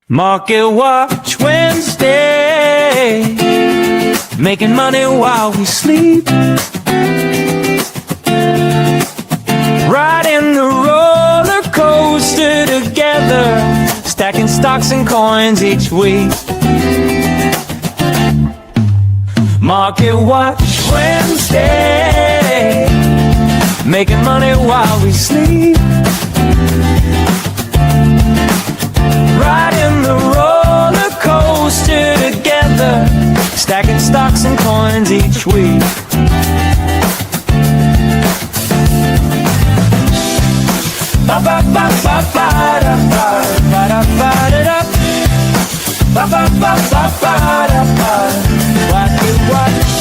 Market Watch Wednesday, making money while we sleep, riding the roller coaster together, stacking stocks and coins each week. Market Watch Wednesday, making money while we sleep, riding the roller coaster together, stacking stocks and coins each week. Ba ba ba ba ba da ba ba da ba da da. Ba ba ba ba ba da ba. Watch it, watch.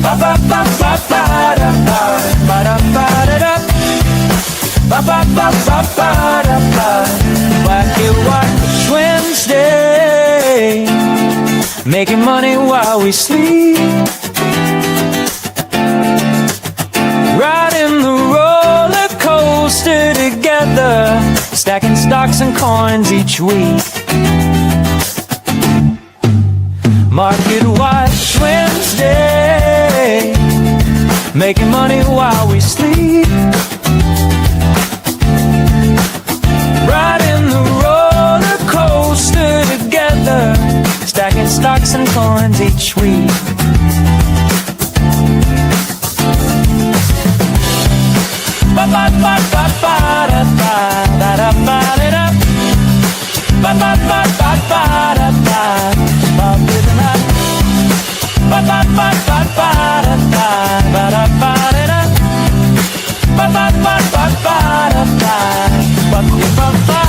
Ba ba ba ba ba da ba ba da ba da da. Ba ba ba ba ba da ba. Watch it, watch Wednesday, making money while we sleep, riding the roller coaster together, stacking stocks and coins each week. Market Watch Wednesday, making money while we sleep, riding the roller coaster together, stacking stocks and coins each week. Ba ba ba ba ba da ba da da ba da da. Ba ba ba ba ba da ba ba da da. Ba ba ba ba ba da ba ba da ba da da. Ba ba ba ba ba da ba ba ba ba.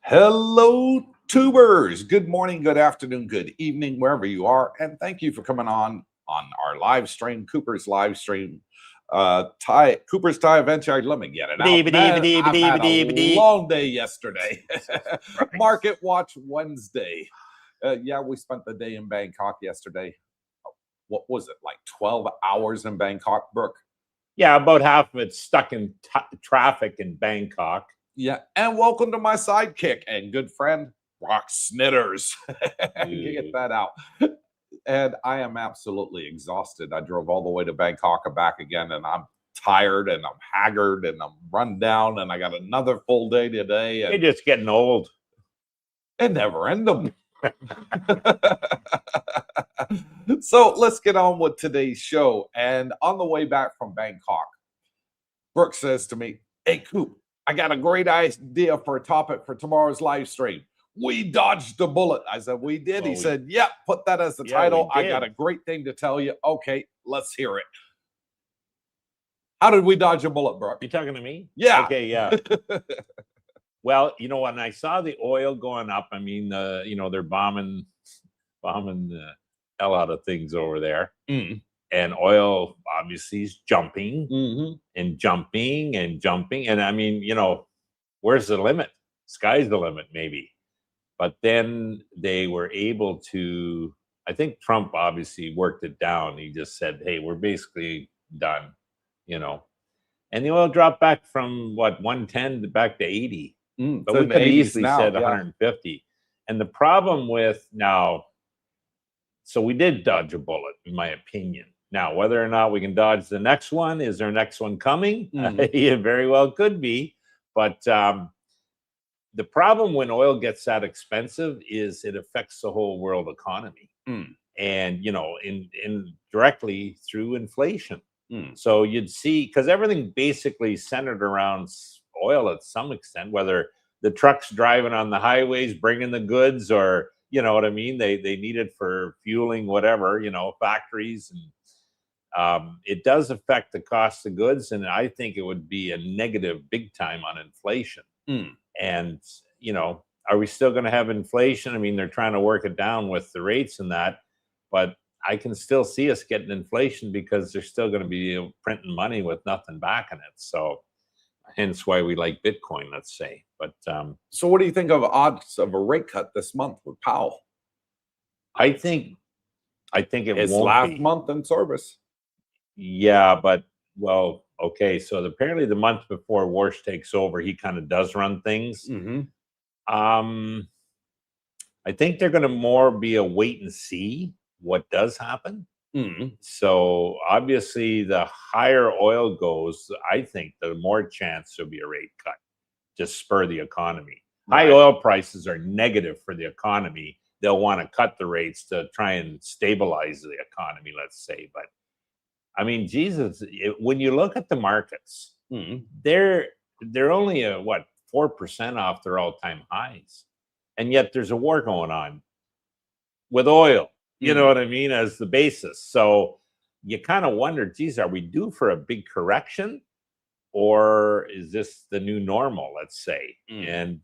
Hello, tubers. Good morning, good afternoon, good evening, wherever you are. And thank you for coming on our live stream, Cooper's live stream, Coopersthaiadventure. Let me get it out. Man, I've had a long day yesterday. Market Watch Wednesday. Yeah, we spent the day in Bangkok yesterday. What was it, like 12 hours in Bangkok, Brooke? Yeah, about half of it stuck in traffic in Bangkok. Yeah, and welcome to my sidekick and good friend, Brock Snitters. Get that out. And I am absolutely exhausted. I drove all the way to Bangkok and back again, and I'm tired and I'm haggard and I'm run down, and I got another full day today. And You're just getting old. it never ends. So let's get on with today's show. And on the way back from Bangkok, Brooke says to me, "Hey, Coop, I got a great idea for a topic for tomorrow's live stream. We dodged a bullet." I said, "We did?" He said, "Yeah, put that as the title. I got a great thing to tell you." Okay, let's hear it. How did we dodge a bullet, Brooke? You talking to me? Yeah. Okay, yeah. Well, you know, when I saw the oil going up, I mean, they're bombing the hell out of things over there. And oil obviously is jumping and jumping and jumping. And I mean, where's the limit? Sky's the limit, maybe. But then they were able to, I think Trump obviously worked it down. He just said, hey, we're basically done, And the oil dropped back from, 110 back to 80. But we could have easily said 150. And the problem with now, so we did dodge a bullet, in my opinion. Now, whether or not we can dodge the next one, is there a next one coming? It very well could be. But the problem when oil gets that expensive is it affects the whole world economy. And, indirectly through inflation. So you'd see, because everything basically centered around oil at some extent, whether the trucks driving on the highways, bringing the goods, or, you know what I mean? They need it for fueling, whatever, factories. And it does affect the cost of goods. And I think it would be a negative big time on inflation. And, are we still going to have inflation? I mean, they're trying to work it down with the rates and that, but I can still see us getting inflation because they're still going to be printing money with nothing backing it. So hence why we like Bitcoin, let's say. But so what do you think of odds of a rate cut this month with Powell? I think it it's won't last be. month in service. Yeah, but well, okay. So apparently, the month before Warsh takes over, he kind of does run things. Um, I think they're going to more be a wait and see what does happen. So obviously, the higher oil goes, I think the more chance there'll be a rate cut, just spur the economy. High oil prices are negative for the economy. They'll want to cut the rates to try and stabilize the economy, let's say. But I mean, Jesus, when you look at the markets, they're only a, what, 4% off their all-time highs, and yet there's a war going on with oil. You know what I mean, as the basis. So you kind of wonder, geez, are we due for a big correction, or is this the new normal? Let's say, and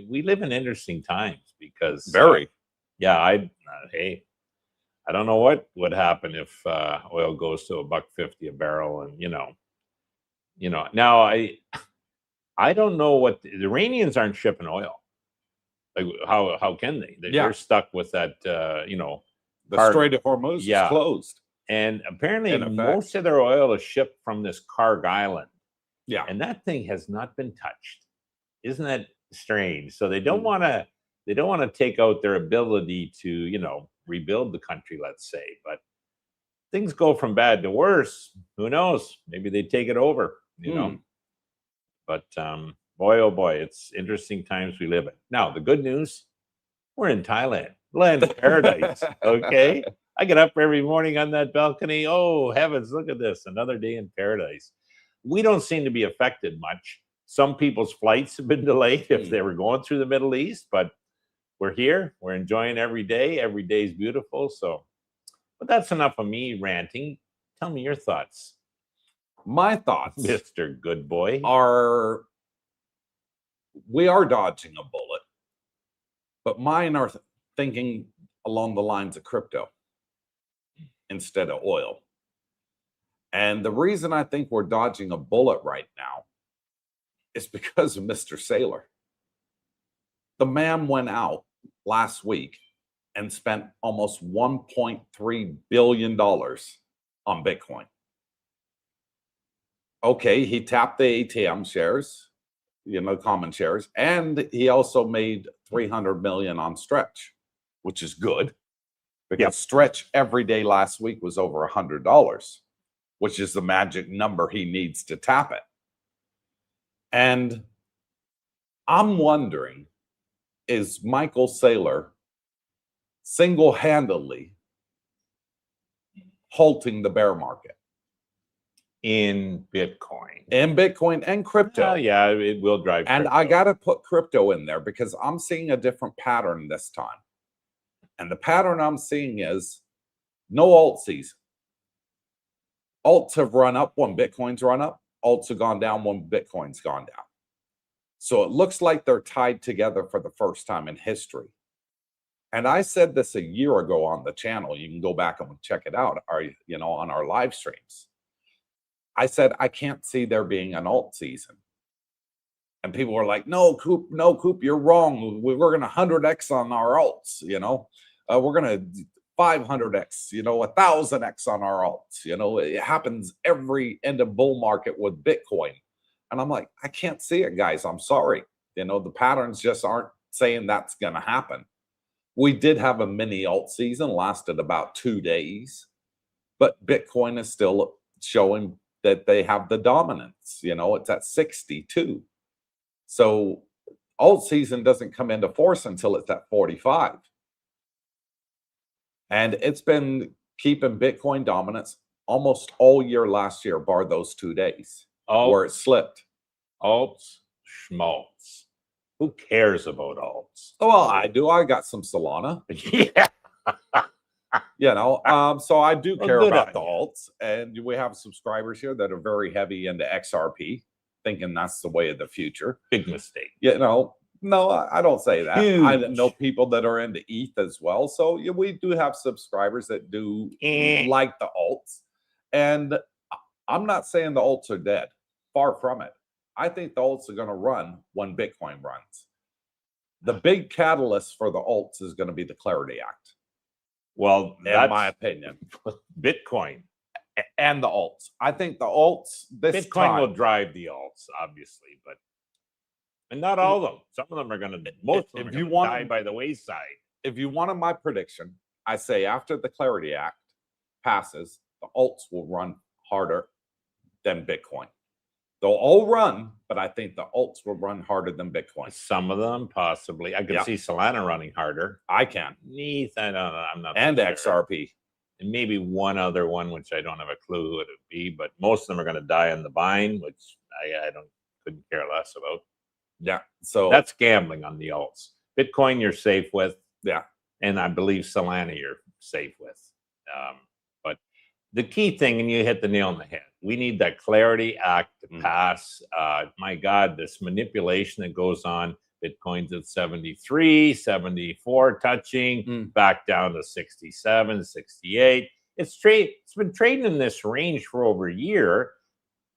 we live in interesting times because hey, I don't know what would happen if oil goes to $1.50 a barrel, and now I don't know what the Iranians aren't shipping oil. Like how can they? They're stuck with that the Strait of Hormuz is closed, and apparently most of their oil is shipped from this Karg Island. Yeah, and that thing has not been touched. Isn't that strange? So they don't want to take out their ability to rebuild the country, let's say. But things go from bad to worse. Who knows? Maybe they take it over. But boy, oh boy, it's interesting times we live in. Now, the good news, we're in Thailand, land of paradise. Okay, I get up every morning on that balcony. Oh heavens, look at this, another day in paradise. We don't seem to be affected much. Some people's flights have been delayed if they were going through the Middle East, but we're here. We're enjoying every day. Every day is beautiful. So, but that's enough of me ranting. Tell me your thoughts. My thoughts, Mr. Good Boy, are we are dodging a bullet, but mine are thinking along the lines of crypto instead of oil. And the reason I think we're dodging a bullet right now is because of Mr. Saylor. The man went out last week and spent almost $1.3 billion on Bitcoin. Okay, he tapped the ATM shares, common shares, and he also made $300 million on Stretch, which is good because Stretch every day last week was over $100, which is the magic number he needs to tap it. And I'm wondering, is Michael Saylor single-handedly halting the bear market? In Bitcoin. And crypto. Yeah, it will drive crypto. And I got to put crypto in there because I'm seeing a different pattern this time. And the pattern I'm seeing is no alt season. Alts have run up when Bitcoin's run up. Alts have gone down when Bitcoin's gone down. So it looks like they're tied together for the first time in history. And I said this a year ago on the channel. You can go back and check it out, on our live streams. I said, I can't see there being an alt season. And people were like, no, Coop, you're wrong. We're going to 100x on our alts, we're going to 500x, 1000x on our alts. It happens every end of bull market with Bitcoin. And I'm like, I can't see it, guys. I'm sorry. The patterns just aren't saying that's going to happen. We did have a mini alt season, lasted about 2 days, but Bitcoin is still showing that they have the dominance. It's at 62. So alt season doesn't come into force until it's at 45. And it's been keeping Bitcoin dominance almost all year last year, bar those 2 days where it slipped. Alts, schmaltz. Who cares about alts? Well, I do. I got some Solana. Yeah. So I do care about the alts, and we have subscribers here that are very heavy into XRP, thinking that's the way of the future. Big mistake. No, I don't say that. Huge. I know people that are into ETH as well. So we do have subscribers that do like the alts, and I'm not saying the alts are dead. Far from it. I think the alts are going to run when Bitcoin runs. The big catalyst for the alts is going to be the Clarity Act. Well, in my opinion, Bitcoin And the alts. I think the alts this Bitcoin time, will drive the alts, obviously, and not all of them. Some of them are going to, most of them if are you going to want die by the wayside. if you wanted my prediction, I say after the Clarity Act passes, the alts will run harder than Bitcoin. They'll all run, but I think the alts will run harder than Bitcoin. Some of them possibly. I could see Solana running harder. I can. Neath, I don't know. I'm not. And sure. XRP. And maybe one other one, which I don't have a clue who it would be, but most of them are going to die on the vine, which I couldn't care less about. Yeah. So that's gambling on the alts. Bitcoin, you're safe with. Yeah. And I believe Solana, you're safe with. But the key thing, and you hit the nail on the head, we need that Clarity Act to pass. My God, this manipulation that goes on. Bitcoin's at 73, 74 touching, back down to 67, 68. It's been trading in this range for over a year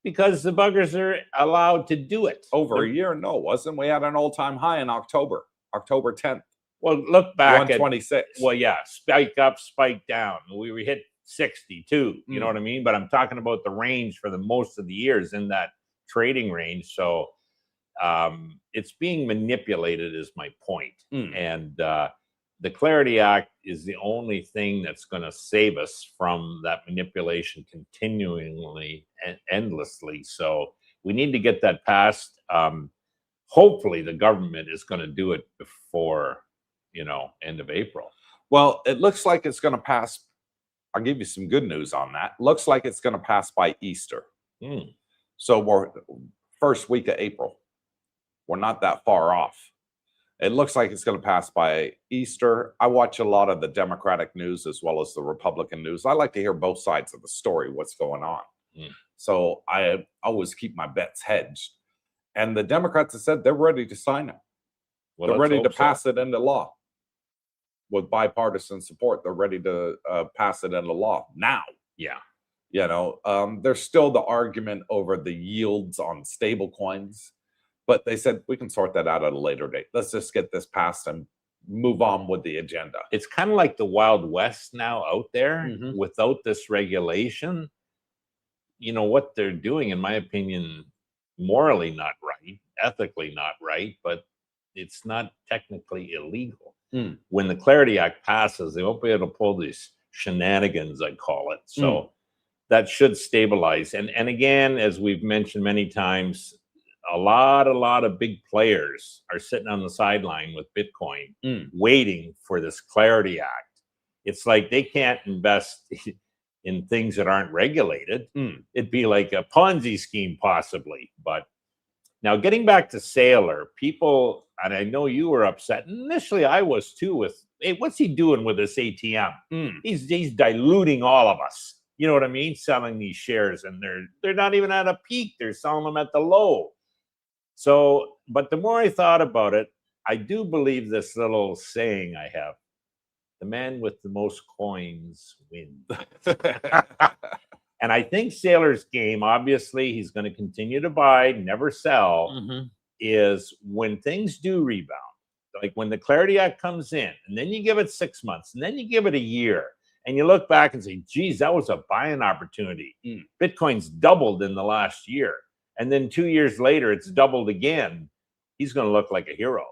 because the buggers are allowed to do it. Over a year? No, it wasn't. We had an all-time high in October 10th. Well, look back 126. Well, yeah, spike up, spike down. We hit 62, you know what I mean? But I'm talking about the range for the most of the years in that trading range. So it's being manipulated is my point. And the Clarity Act is the only thing that's going to save us from that manipulation continually and endlessly. So we need to get that passed. Hopefully the government is going to do it before, end of April. Well, it looks like it's going to pass. I'll give you some good news on that. Looks like it's going to pass by Easter. So we're first week of April. We're not that far off. It looks like it's going to pass by Easter. I watch a lot of the Democratic news as well as the Republican news. I like to hear both sides of the story, what's going on. So I always keep my bets hedged. And the Democrats have said they're ready to sign it. Well, they're ready to pass it into law. With bipartisan support, they're ready to pass it into law now. Yeah. There's still the argument over the yields on stable coins. But they said, we can sort that out at a later date. Let's just get this passed and move on with the agenda. It's kind of like the Wild West now out there without this regulation. What they're doing, in my opinion, morally not right, ethically not right, but it's not technically illegal. When the Clarity Act passes, they won't be able to pull these shenanigans, I call it. So that should stabilize. And again, as we've mentioned many times, a lot of big players are sitting on the sideline with Bitcoin waiting for this Clarity Act. It's like they can't invest in things that aren't regulated. It'd be like a Ponzi scheme possibly. But now getting back to Saylor, people, and I know you were upset. Initially, I was too with, hey, what's he doing with this ATM? He's diluting all of us. You know what I mean? Selling these shares, and they're not even at a peak. They're selling them at the low. So, but the more I thought about it, I do believe this little saying I have: the man with the most coins wins. And I think Saylor's game, obviously, he's going to continue to buy, never sell, is when things do rebound, like when the Clarity Act comes in, and then you give it 6 months, and then you give it a year, and you look back and say, geez, that was a buying opportunity. Bitcoin's doubled in the last year. And then 2 years later, it's doubled again. He's going to look like a hero.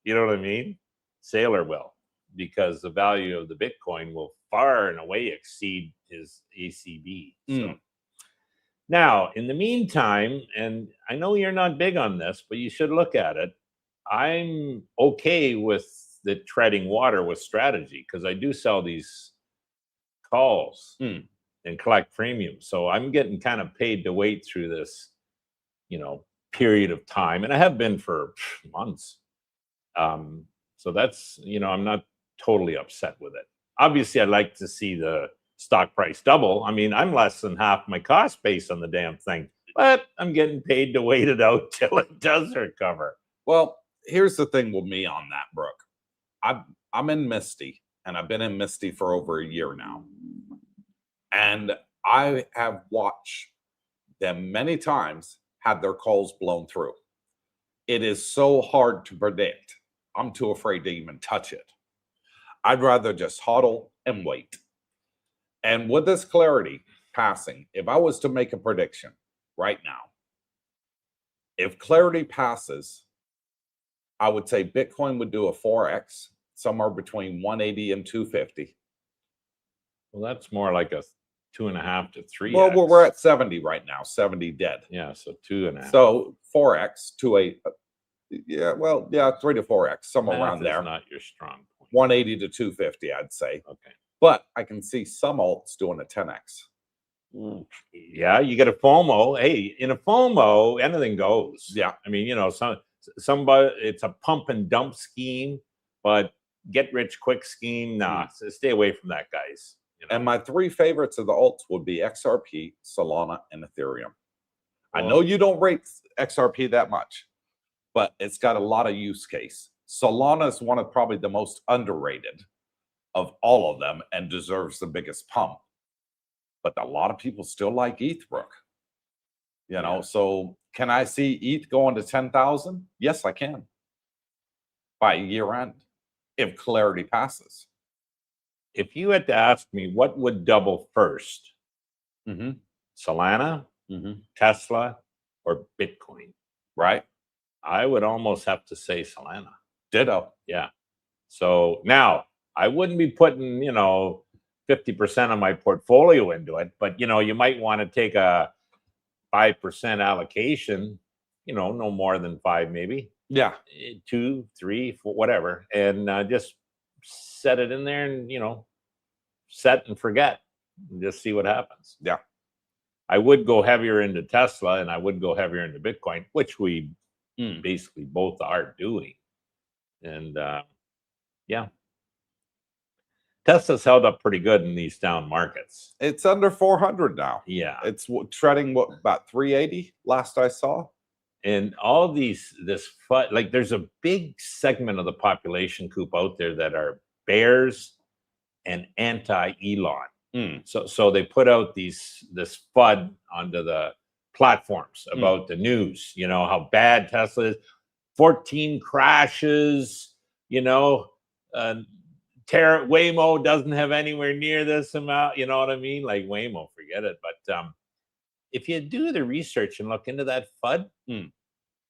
You know what I mean? Saylor will, because the value of the Bitcoin will far and away exceed his ACB. So now, in the meantime, and I know you're not big on this, but you should look at it. I'm okay with the treading water with strategy because I do sell these calls and collect premium. So I'm getting kind of paid to wait through this, period of time. And I have been for months. So that's, I'm not totally upset with it. Obviously, I'd like to see the stock price double. I mean, I'm less than half my cost base on the damn thing, but I'm getting paid to wait it out till it does recover. Well, here's the thing with me on that, Brooke. I'm in Misty, and I've been in Misty for over a year now. And I have watched them many times have their calls blown through. It is so hard to predict. I'm too afraid to even touch it. I'd rather just huddle and wait. And with this Clarity passing, if I was to make a prediction right now, if clarity passes, I would say Bitcoin would do a 4x, somewhere between 180 and 250. Well, that's more like a 2.5 to 3. Well, we're at 70 right now, 70 dead. Yeah, so 2.5. So 4x to 8. Yeah, well, yeah, 3 to 4x, somewhere Math around there. is not your strong point. 180 to 250, I'd say. Okay. But I can see some alts doing a 10x. Yeah, you get a FOMO. Hey, in a FOMO, anything goes. Yeah. I mean, you know, somebody, it's a pump and dump scheme, but get rich quick scheme. Nah, so stay away from that, guys. You know? And my 3 favorites of the alts would be XRP, Solana, and Ethereum. I know you don't rate XRP that much, but it's got a lot of use case. Solana is one of probably the most underrated of all of them and deserves the biggest pump. But a lot of people still like ETH, Brooke. You know, so can I see ETH going to 10,000? Yes, I can. By year end, if clarity passes. If you had to ask me what would double first, Solana, Tesla, or Bitcoin, right? I would almost have to say Solana. Ditto. Yeah. So now I wouldn't be putting, you know, 50% of my portfolio into it, but you know, you might want to take a 5% allocation, you know, no more than 5, maybe. Yeah. 2, 3, 4, whatever, and just set it in there and, you know, set and forget and just see what happens. Yeah. I would go heavier into Tesla and I would go heavier into Bitcoin, which we basically both are doing. And yeah. Tesla's held up pretty good in these down markets. It's under 400 now. Yeah. It's treading about 380 last I saw. And all this like there's a big segment of the population, Coop, out there that are bears and anti-Elon. So they put out this FUD onto the platforms about the news, you know, how bad Tesla is, 14 crashes, you know, Waymo doesn't have anywhere near this amount, you know what I mean? Like Waymo, forget it. But if you do the research and look into that FUD,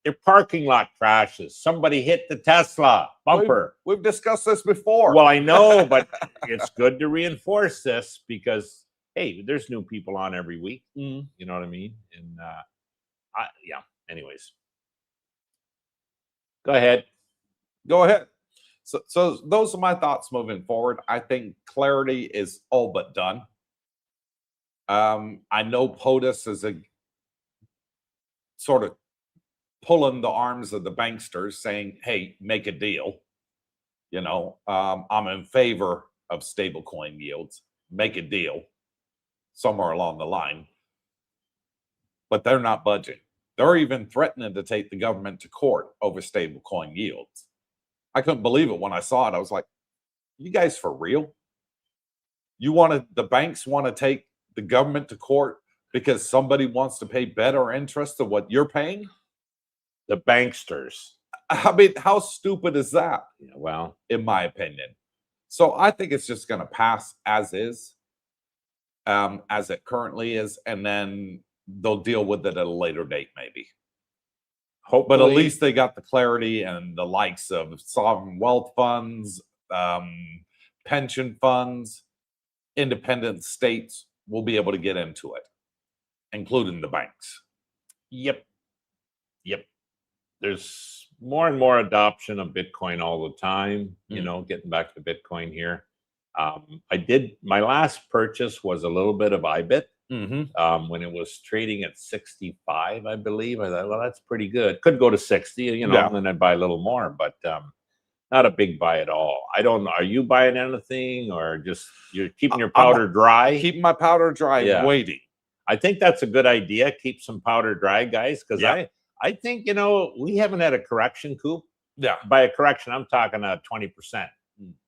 their parking lot crashes. Somebody hit the Tesla bumper. We've discussed this before. Well, I know, but it's good to reinforce this because, hey, there's new people on every week. You know what I mean? And yeah, anyways. Go ahead. Go ahead. So those are my thoughts moving forward. I think clarity is all but done. I know POTUS is a sort of pulling the arms of the banksters saying, hey, make a deal. You know, I'm in favor of stablecoin yields. Make a deal somewhere along the line. But they're not budging. They're even threatening to take the government to court over stablecoin yields. I couldn't believe it when I saw it. I was like, you guys for real? The banks want to take the government to court because somebody wants to pay better interest than what you're paying? The banksters. I mean, how stupid is that? Yeah, well, in my opinion. So I think it's just going to pass as is, as it currently is, and then they'll deal with it at a later date, maybe. But at least they got the clarity, and the likes of sovereign wealth funds, pension funds, independent states will be able to get into it, including the banks. Yep. There's more and more adoption of Bitcoin all the time, you know, getting back to Bitcoin here. My last purchase was a little bit of IBIT. When it was trading at 65, I believe. I thought, well, that's pretty good. Could go to 60, you know, and then I'd buy a little more, but not a big buy at all. I don't know. Are you buying anything or just you're keeping your powder dry? Keeping my powder dry, waiting. I think that's a good idea. Keep some powder dry, guys, because I think, you know, we haven't had a correction, Coop. Yeah. By a correction, I'm talking 20%.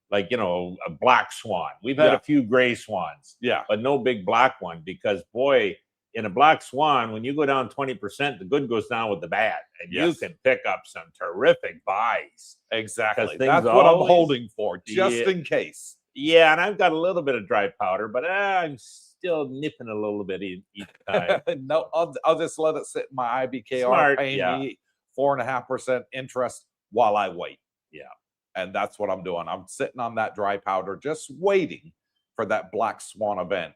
Like, you know, a black swan. We've had a few gray swans, but no big black one, because boy, in a black swan, when you go down 20%, the good goes down with the bad, and you can pick up some terrific buys. Exactly. That's what I'm holding for, just in case. Yeah, and I've got a little bit of dry powder, but I'm still nipping a little bit each time. No, I'll just let it sit in my IBKR, Smart, paying yeah. me 4.5% interest while I wait. Yeah. And that's what I'm doing. I'm sitting on that dry powder, just waiting for that black swan event.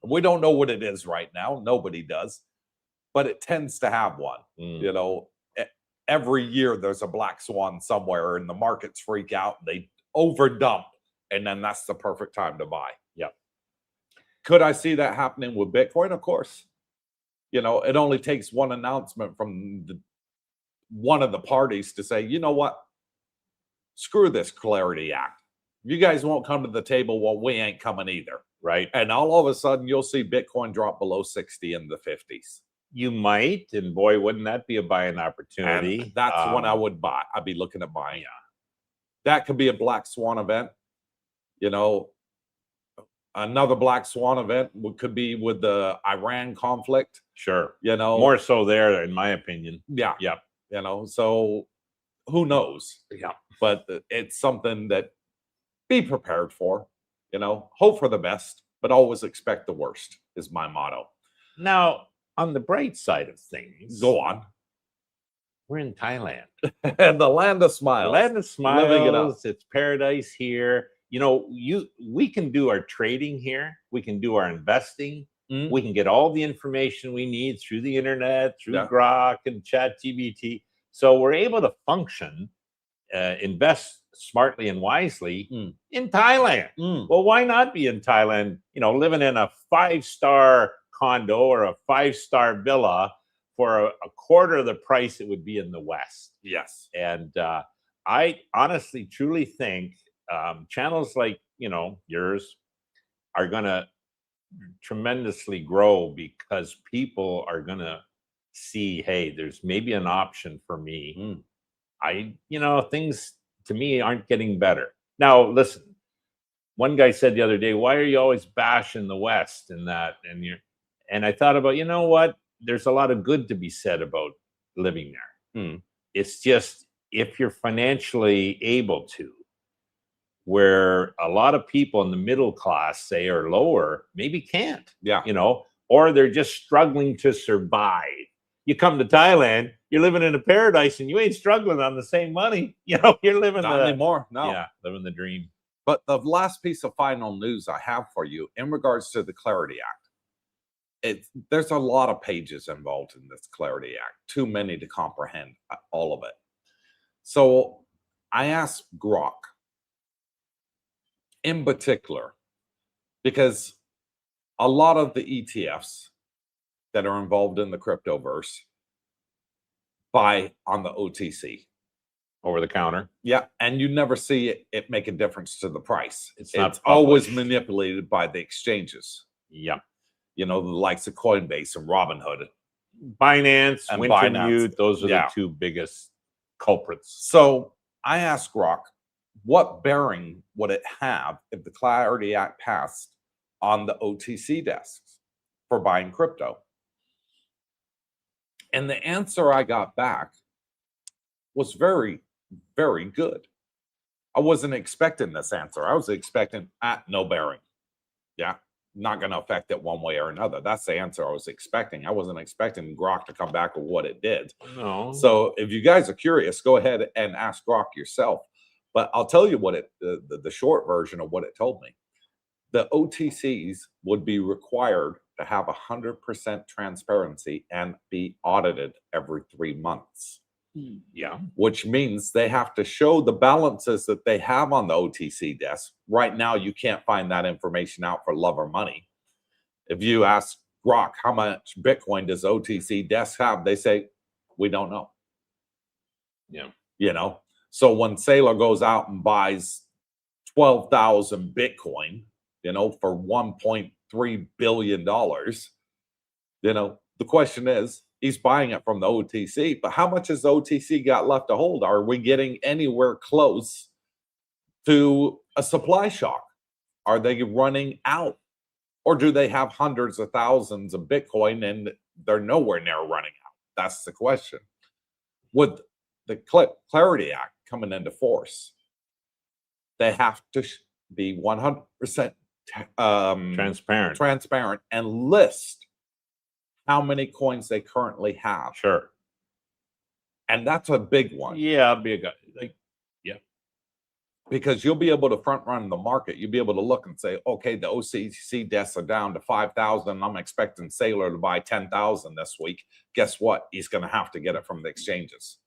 We don't know what it is right now. Nobody does, but it tends to have one. You know, every year there's a black swan somewhere, and the markets freak out. They overdump, and then that's the perfect time to buy. Yep. Could I see that happening with Bitcoin? Of course. You know, it only takes one announcement from one of the parties to say, you know what? Screw this Clarity Act. You guys won't come to the table. Well, we ain't coming either. Right. And all of a sudden, you'll see Bitcoin drop below 60 in the 50s. You might, and boy, wouldn't that be a buying opportunity? And that's when I would buy. I'd be looking at buying. Yeah. That could be a black swan event. You know, another black swan event could be with the Iran conflict. Sure. You know, More so there, in my opinion. Yeah. Yep. You know, so who knows? Yeah. But it's something that be prepared for. You know, hope for the best, but always expect the worst is my motto. Now, on the bright side of things, Go on. We're in Thailand. And the land of smiles. Land of smiles. Living it up. It's paradise here. You know, we can do our trading here. We can do our investing. We can get all the information we need through the internet, through Grok and ChatGPT. So we're able to function, invest smartly and wisely in Thailand. Well, why not be in Thailand? You know, living in a 5-star condo or a 5-star villa for a quarter of the price it would be in the West. Yes. And I honestly, truly think channels like, you know, yours are going to tremendously grow because people are going to see, hey, there's maybe an option for me. You know, things to me aren't getting better. Now, listen, one guy said the other day, why are you always bashing the West and that? And I thought about, you know what? There's a lot of good to be said about living there. It's just, if you're financially able to, where a lot of people in the middle class, say, or lower, maybe can't. Yeah. You know, or they're just struggling to survive. You come to Thailand, you're living in a paradise, and you ain't struggling on the same money. You know, you're living Not anymore. No. Yeah, living the dream. But the last piece of final news I have for you in regards to the Clarity Act, there's a lot of pages involved in this Clarity Act, too many to comprehend all of it. So I asked Grok in particular, because a lot of the ETFs that are involved in the cryptoverse buy on the OTC. Over the counter. Yeah, and you never see it make a difference to the price. It's not always published. manipulated by the exchanges. Yeah. You know, the likes of Coinbase and Robinhood. Binance, And Wintermute, those are Yeah. the two biggest culprits. So I asked Grok, what bearing would it have if the Clarity Act passed on the OTC desks for buying crypto? And the answer I got back was very, very good. I wasn't expecting this answer. I was expecting no bearing. Yeah, not going to affect it one way or another. That's the answer I was expecting. I wasn't expecting Grok to come back with what it did. No. So if you guys are curious, go ahead and ask Grok yourself. But I'll tell you what the short version of what it told me. The OTCs would be required to have 100% transparency and be audited every 3 months. Yeah. Which means they have to show the balances that they have on the OTC desk. Right now, you can't find that information out for love or money. If you ask Grok, how much Bitcoin does OTC desk have? They say, we don't know. Yeah. You know, so when Saylor goes out and buys 12,000 Bitcoin, you know, for $1.3 billion, you know, the question is, he's buying it from the OTC, but how much has the OTC got left to hold? Are we getting anywhere close to a supply shock? Are they running out? Or do they have hundreds of thousands of Bitcoin and they're nowhere near running out? That's the question. With the Clarity Act coming into force, they have to be 100% transparent, and list how many coins they currently have. Sure. And that's a big one. Yeah, I'll be a guy. Like, yeah. Because you'll be able to front run the market. You'll be able to look and say, okay, the OCC desks are down to 5,000. I'm expecting Sailor to buy 10,000 this week. Guess what? He's going to have to get it from the exchanges.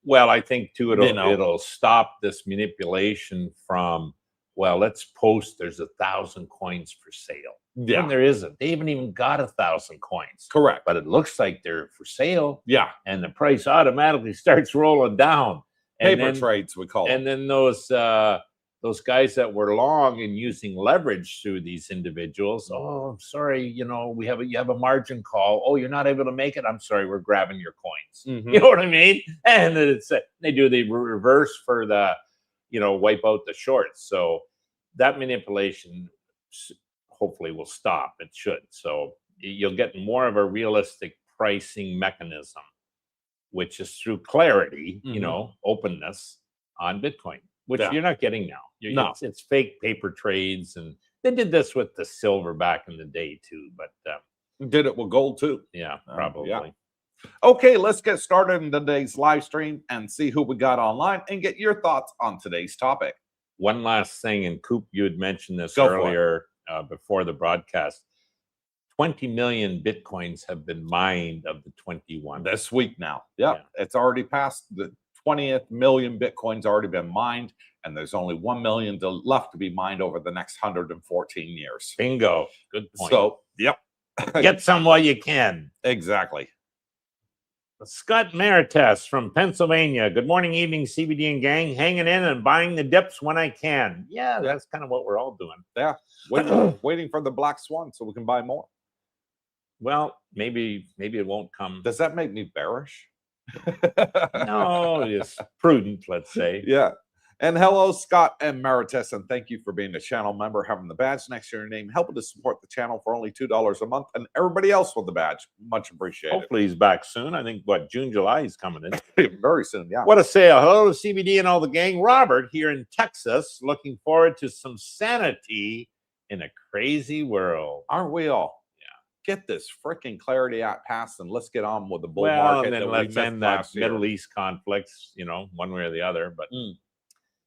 Well, I think too, it'll stop this manipulation from, well, let's post there's 1,000 coins for sale. Yeah. And there isn't. They haven't even got 1,000 coins. Correct. But it looks like they're for sale. Yeah. And the price automatically starts rolling down. And Paper trades, we call it. And then those guys that were long and using leverage through these individuals, oh, I'm sorry, you know, you have a margin call. Oh, you're not able to make it. I'm sorry, we're grabbing your coins. Mm-hmm. You know what I mean? And then they do the reverse for the, you know, wipe out the shorts. So that manipulation hopefully will stop. It should. So you'll get more of a realistic pricing mechanism, which is through clarity, you know, openness on Bitcoin, which you're not getting now. No. It's fake paper trades. And they did this with the silver back in the day too. But did it with gold too. Yeah, probably. Yeah. Okay, let's get started in today's live stream and see who we got online and get your thoughts on today's topic. One last thing, and Coop, you had mentioned this earlier before the broadcast. 20 million Bitcoins have been mined of the 21. This week now. Yeah. It's already passed. The 20th million Bitcoins already been mined, and there's only 1 million left to be mined over the next 114 years. Bingo. Good point. So, yep. Get some while you can. Exactly. Scott Maritas from Pennsylvania. Good morning, evening, CBD and gang. Hanging in and buying the dips when I can. Yeah, that's kind of what we're all doing. Yeah. Waiting for the black swan so we can buy more. Well, maybe it won't come. Does that make me bearish? No, it's prudent, let's say. Yeah. And hello, Scott and Marites, and thank you for being a channel member, having the badge next to your name, helping to support the channel for only $2 a month, and everybody else with the badge. Much appreciated. Hopefully he's back soon. I think, June, July he's coming in. Very soon, yeah. What a sale. Hello to CBD and all the gang. Robert here in Texas, looking forward to some sanity in a crazy world. Aren't we all? Get this freaking Clarity Act passed and let's get on with the bull market. And then let's end that Middle East conflicts, you know, one way or the other. But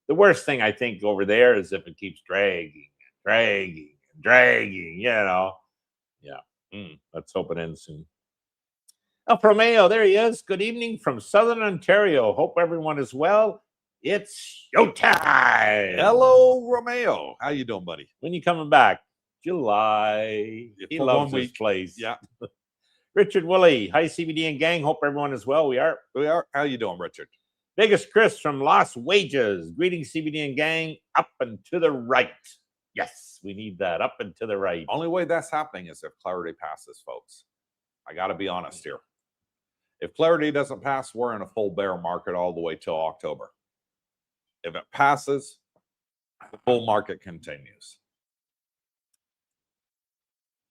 the worst thing I think over there is if it keeps dragging, you know. Yeah. Let's hope it ends soon. Alfa Romeo, there he is. Good evening from Southern Ontario. Hope everyone is well. It's showtime. Hello, Romeo. How you doing, buddy? When you coming back? July. He loves this place. Yeah. Richard Willie. Hi, CBD and gang. Hope everyone is well. We are. How you doing, Richard? Vegas Chris from Las Wages. Greetings, CBD and gang. Up and to the right. Yes, we need that. Up and to the right. Only way that's happening is if Clarity passes, folks. I got to be honest here. If Clarity doesn't pass, we're in a full bear market all the way till October. If it passes, the bull market continues.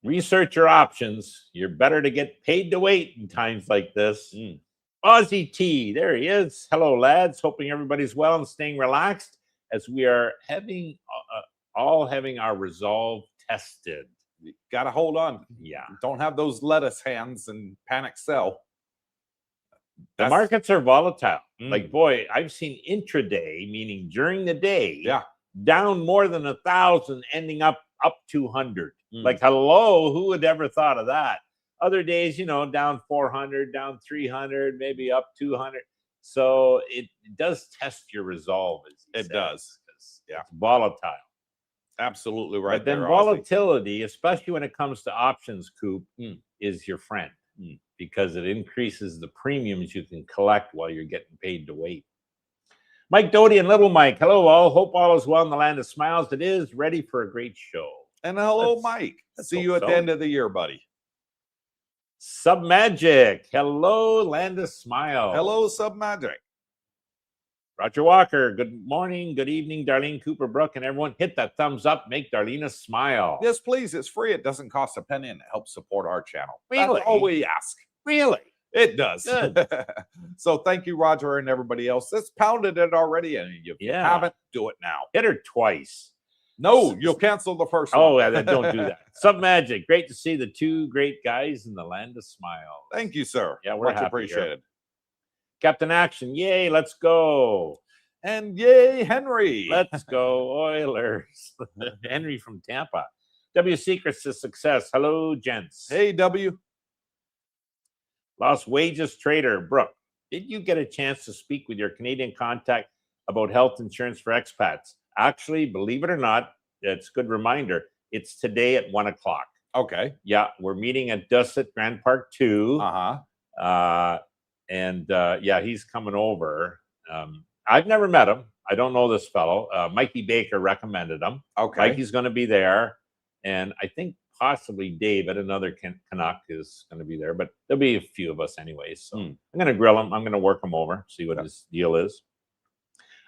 Research your options. You're better to get paid to wait in times like this. Aussie T, there he is. Hello, lads. Hoping everybody's well and staying relaxed as we are having our resolve tested. You got to hold on. Yeah. Don't have those lettuce hands and panic sell. The markets are volatile. Like, boy, I've seen intraday, meaning during the day, down more than 1,000, ending up 200. Like, hello, who would ever thought of that? Other days, you know, down 400, down 300, maybe up 200. So it does test your resolve. It does. Yeah. It's volatile. Absolutely right. But then volatility, especially when it comes to options, Coop, is your friend because it increases the premiums you can collect while you're getting paid to wait. Mike Doty and Little Mike. Hello, all. Hope all is well in the land of smiles. It is ready for a great show. And hello, Mike. See you at the end of the year, buddy. Submagic. Hello, land of smile. Hello, Submagic. Roger Walker. Good morning, good evening, Darlene, Cooper, Brooke, and everyone. Hit that thumbs up. Make Darlene smile. Yes, please. It's free. It doesn't cost a penny, and it helps support our channel. Really? That's all we ask. Really? It does. Good. So thank you, Roger, and everybody else that's pounded it already. And if you haven't, do it now. Hit her twice. No, you'll cancel the first one. Oh, yeah, then don't do that. Sub Magic, great to see the two great guys in the land of smiles. Thank you, sir. Yeah, we're much happy appreciated. here. Captain Action, yay, let's go. And yay, Henry. Let's go, Oilers. Henry from Tampa. W Secrets to Success. Hello, gents. Hey, W. Lost Wages Trader, Brooke. Did you get a chance to speak with your Canadian contact about health insurance for expats? Actually, believe it or not, it's a good reminder. It's today at 1 o'clock. Okay. Yeah, we're meeting at Dusset Grand Park 2. Uh-huh. Yeah, he's coming over. I've never met him. I don't know this fellow. Mikey Baker recommended him. Okay. Mikey's going to be there. And I think possibly David, another Canuck, is going to be there. But there'll be a few of us anyways. So I'm going to grill him. I'm going to work him over, see what his deal is.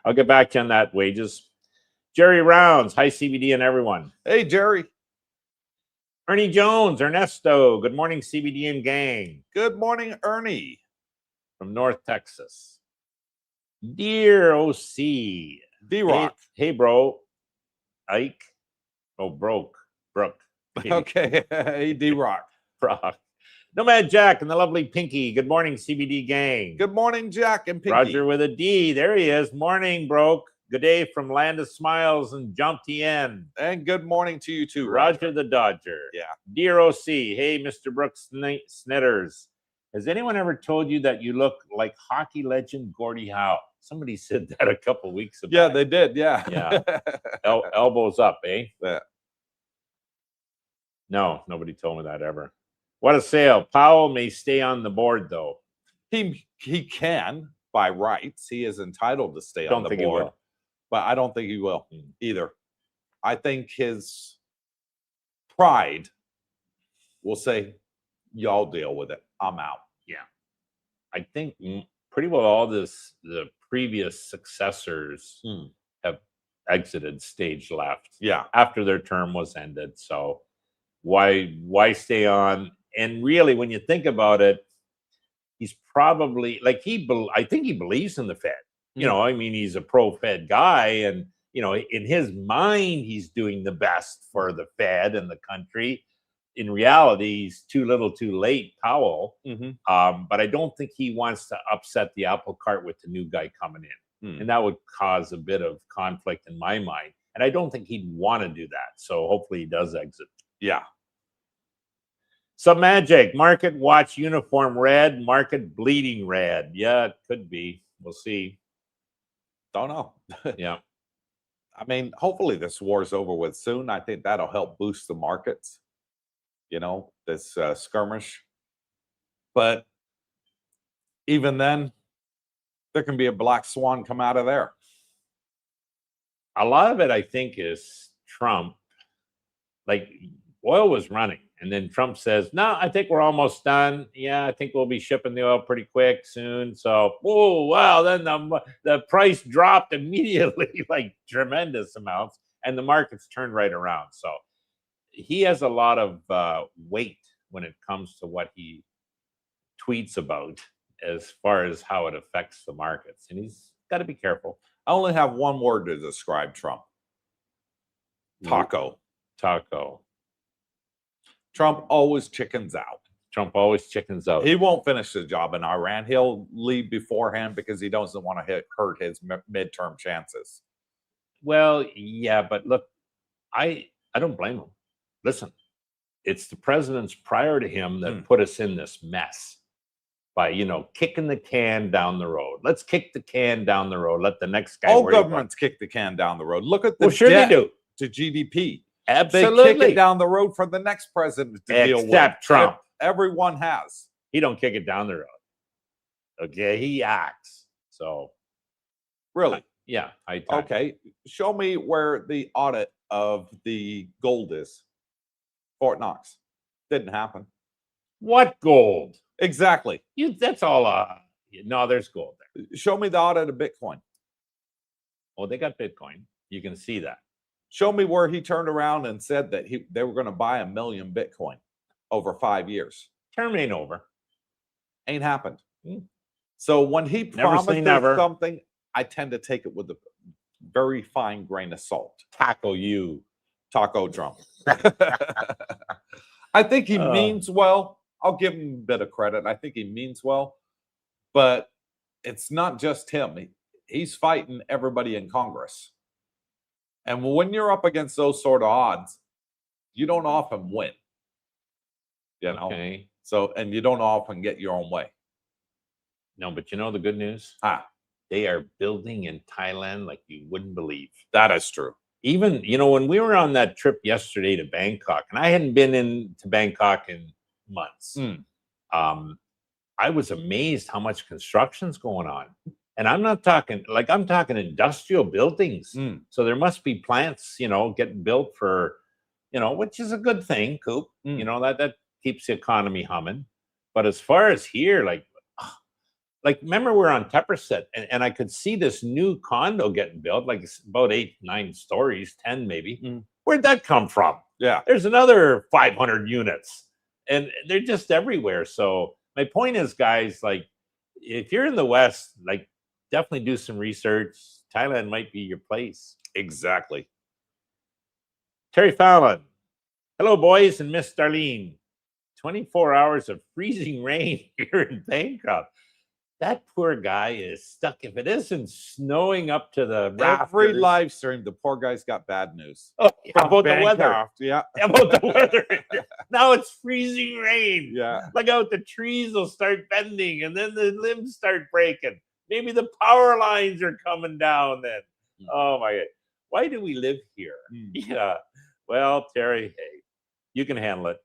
I'll get back to you on that, Wages. Jerry Rounds. Hi, CBD and everyone. Hey, Jerry. Ernie Jones, Ernesto. Good morning, CBD and gang. Good morning, Ernie. From North Texas. Dear OC. D-Rock. Hey, bro. Ike. Oh, Brooke. Okay. Hey, D-Rock. Brock. Nomad Jack and the lovely Pinky. Good morning, CBD gang. Good morning, Jack and Pinky. Roger with a D. There he is. Morning, Broke. Good day from Land of Smiles and Jomtien. And good morning to you too, Roger the Dodger. Yeah. Dear OC. Hey, Mr. Brooks Snitters. Has anyone ever told you that you look like hockey legend Gordie Howe? Somebody said that a couple weeks ago. Yeah, they did. Yeah. Yeah. Elbows up, eh? Yeah. No, nobody told me that ever. What a sale. Powell may stay on the board, though. He can by rights. He is entitled to stay on the board. He will. But I don't think he will either. I think his pride will say, y'all deal with it. I'm out. Yeah. I think pretty well all the previous successors have exited stage left. Yeah. After their term was ended. So why stay on? And really, when you think about it, he's probably like I think he believes in the Fed. You know, I mean, he's a pro-Fed guy, and you know, in his mind, he's doing the best for the Fed and the country. In reality, he's too little, too late, Powell. But I don't think he wants to upset the apple cart with the new guy coming in, and that would cause a bit of conflict in my mind. And I don't think he'd want to do that. So hopefully, he does exit. Yeah. Some magic. Market watch uniform red. Market bleeding red. Yeah, it could be. We'll see. Don't know. Yeah. I mean, hopefully this war is over with soon. I think that'll help boost the markets, you know, this skirmish. But even then, there can be a black swan come out of there. A lot of it, I think, is Trump. Like, oil was running. And then Trump says, no, I think we're almost done. Yeah, I think we'll be shipping the oil pretty quick soon. So, oh, wow. Then the price dropped immediately, like tremendous amounts. And the markets turned right around. So he has a lot of weight when it comes to what he tweets about as far as how it affects the markets. And he's got to be careful. I only have one word to describe Trump. Taco. Taco. Trump always chickens out. Trump always chickens out. He won't finish the job in Iran. He'll leave beforehand because he doesn't want to hurt his midterm chances. Well, yeah, but look, I don't blame him. Listen, it's the presidents prior to him that put us in this mess by, you know, kicking the can down the road. Let's kick the can down the road. Let the next guy. All governments kick the can down the road. Look at the debt they do to GDP. Absolutely. They kick it down the road for the next president to deal with. Except Trump. Everyone has. He don't kick it down the road. Okay, he acts. So, really, yeah. Okay, show me where the audit of the gold is. Fort Knox didn't happen. What gold? Exactly. That's all. No, there's gold there. Show me the audit of Bitcoin. Oh, they got Bitcoin. You can see that. Show me where he turned around and said that they were going to buy 1 million Bitcoin over 5 years. Term ain't over. Ain't happened. So when he promises something, I tend to take it with very fine grain of salt. Taco you. Taco drum. I think he means well. I'll give him a bit of credit. I think he means well, but it's not just him. He's fighting everybody in Congress. And when you're up against those sort of odds, you don't often win. You know? Okay. So, and you don't often get your own way. No, but you know the good news? They are building in Thailand like you wouldn't believe. That is true. Even, you know, when we were on that trip yesterday to Bangkok, and I hadn't been into Bangkok in months, I was amazed how much construction's going on. And I'm not talking, like, I'm talking industrial buildings. So there must be plants, you know, getting built for, you know, which is a good thing, Coop. You know, that keeps the economy humming. But as far as here, like remember we're on Coopersthaiadventure, and I could see this new condo getting built, like it's about 8, 9 stories, 10 maybe. Where'd that come from? Yeah. There's another 500 units, and they're just everywhere. So my point is, guys, like, if you're in the West, like, definitely do some research. Thailand might be your place. Exactly. Terry Fallon. Hello, boys and Miss Darlene. 24 hours of freezing rain here in Bangkok. That poor guy is stuck. If it isn't snowing up to the rafters. Every live stream, the poor guy's got bad news. Oh, how about the weather? Yeah. How about the weather? Now it's freezing rain. Yeah. Look out, the trees will start bending, and then the limbs start breaking. Maybe the power lines are coming down then. Oh my God. Why do we live here? Yeah. Well, Terry, hey, you can handle it.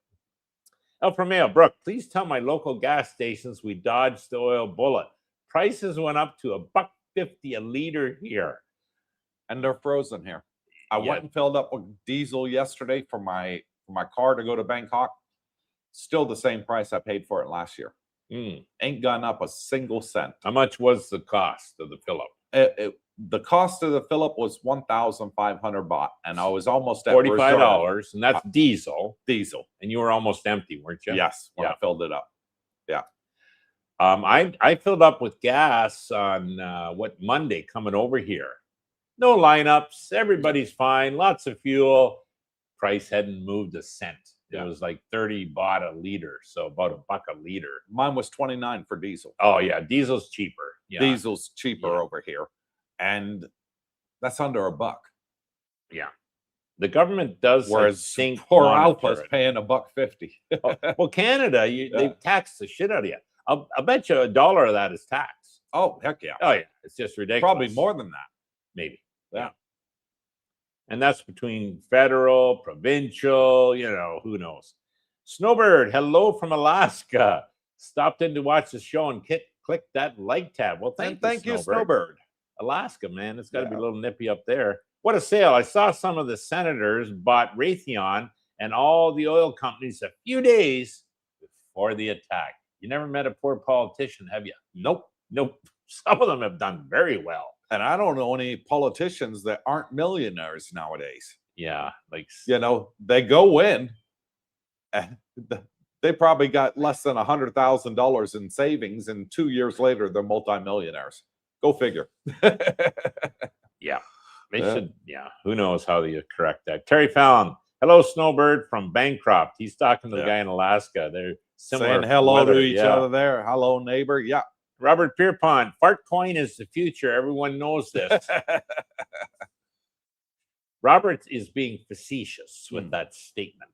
El Promeo, Brooke, please tell my local gas stations we dodged the oil bullet. Prices went up to $1.50 a liter here. And they're frozen here. I went and filled up with diesel yesterday for my car to go to Bangkok. Still the same price I paid for it last year. Ain't gone up a single cent. How much was the cost of the fill-up? The cost of the fill-up was 1,500 baht, and I was almost at $45, and that's diesel. Diesel. And you were almost empty, weren't you? Yes, when I filled it up. Yeah. I filled up with gas on Monday coming over here. No lineups. Everybody's fine. Lots of fuel. Price hadn't moved a cent. It was like 30 baht a liter, so about $1 a liter. Mine was 29 for diesel. Oh yeah, diesel's cheaper. Yeah. Diesel's cheaper over here, and that's under $1. Yeah, the government does. Whereas poor Alpha's paying $1.50. Well, Canada, they tax the shit out of you. I'll bet you $1 of that is tax. Oh heck yeah! Oh yeah, it's just ridiculous. Probably more than that, maybe. Yeah. And that's between federal, provincial, you know, who knows. Snowbird, hello from Alaska. Stopped in to watch the show and click that like tab. Well, thank you, Snowbird. Alaska, man, it's got to be a little nippy up there. What a sale. I saw some of the senators bought Raytheon and all the oil companies a few days before the attack. You never met a poor politician, have you? Nope. Some of them have done very well. And I don't know any politicians that aren't millionaires nowadays. Yeah, like, you know, they go in, and they probably got less than $100,000 in savings, and 2 years later they're multimillionaires. Go figure. Yeah, they should. Yeah, who knows how they correct that. Terry Fallon, hello, Snowbird from Bancroft. He's talking to the guy in Alaska. They're similar. Saying hello to each other there. Hello, neighbor. Yeah. Robert Pierpont, Fartcoin is the future. Everyone knows this. Robert is being facetious with that statement.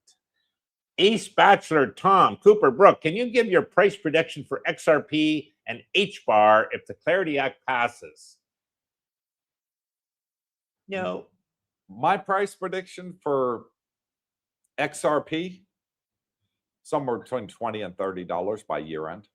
Ace Bachelor Tom, Cooper Brooke, can you give your price prediction for XRP and HBAR if the Clarity Act passes? No. My price prediction for XRP, somewhere between $20 and $30 by year end.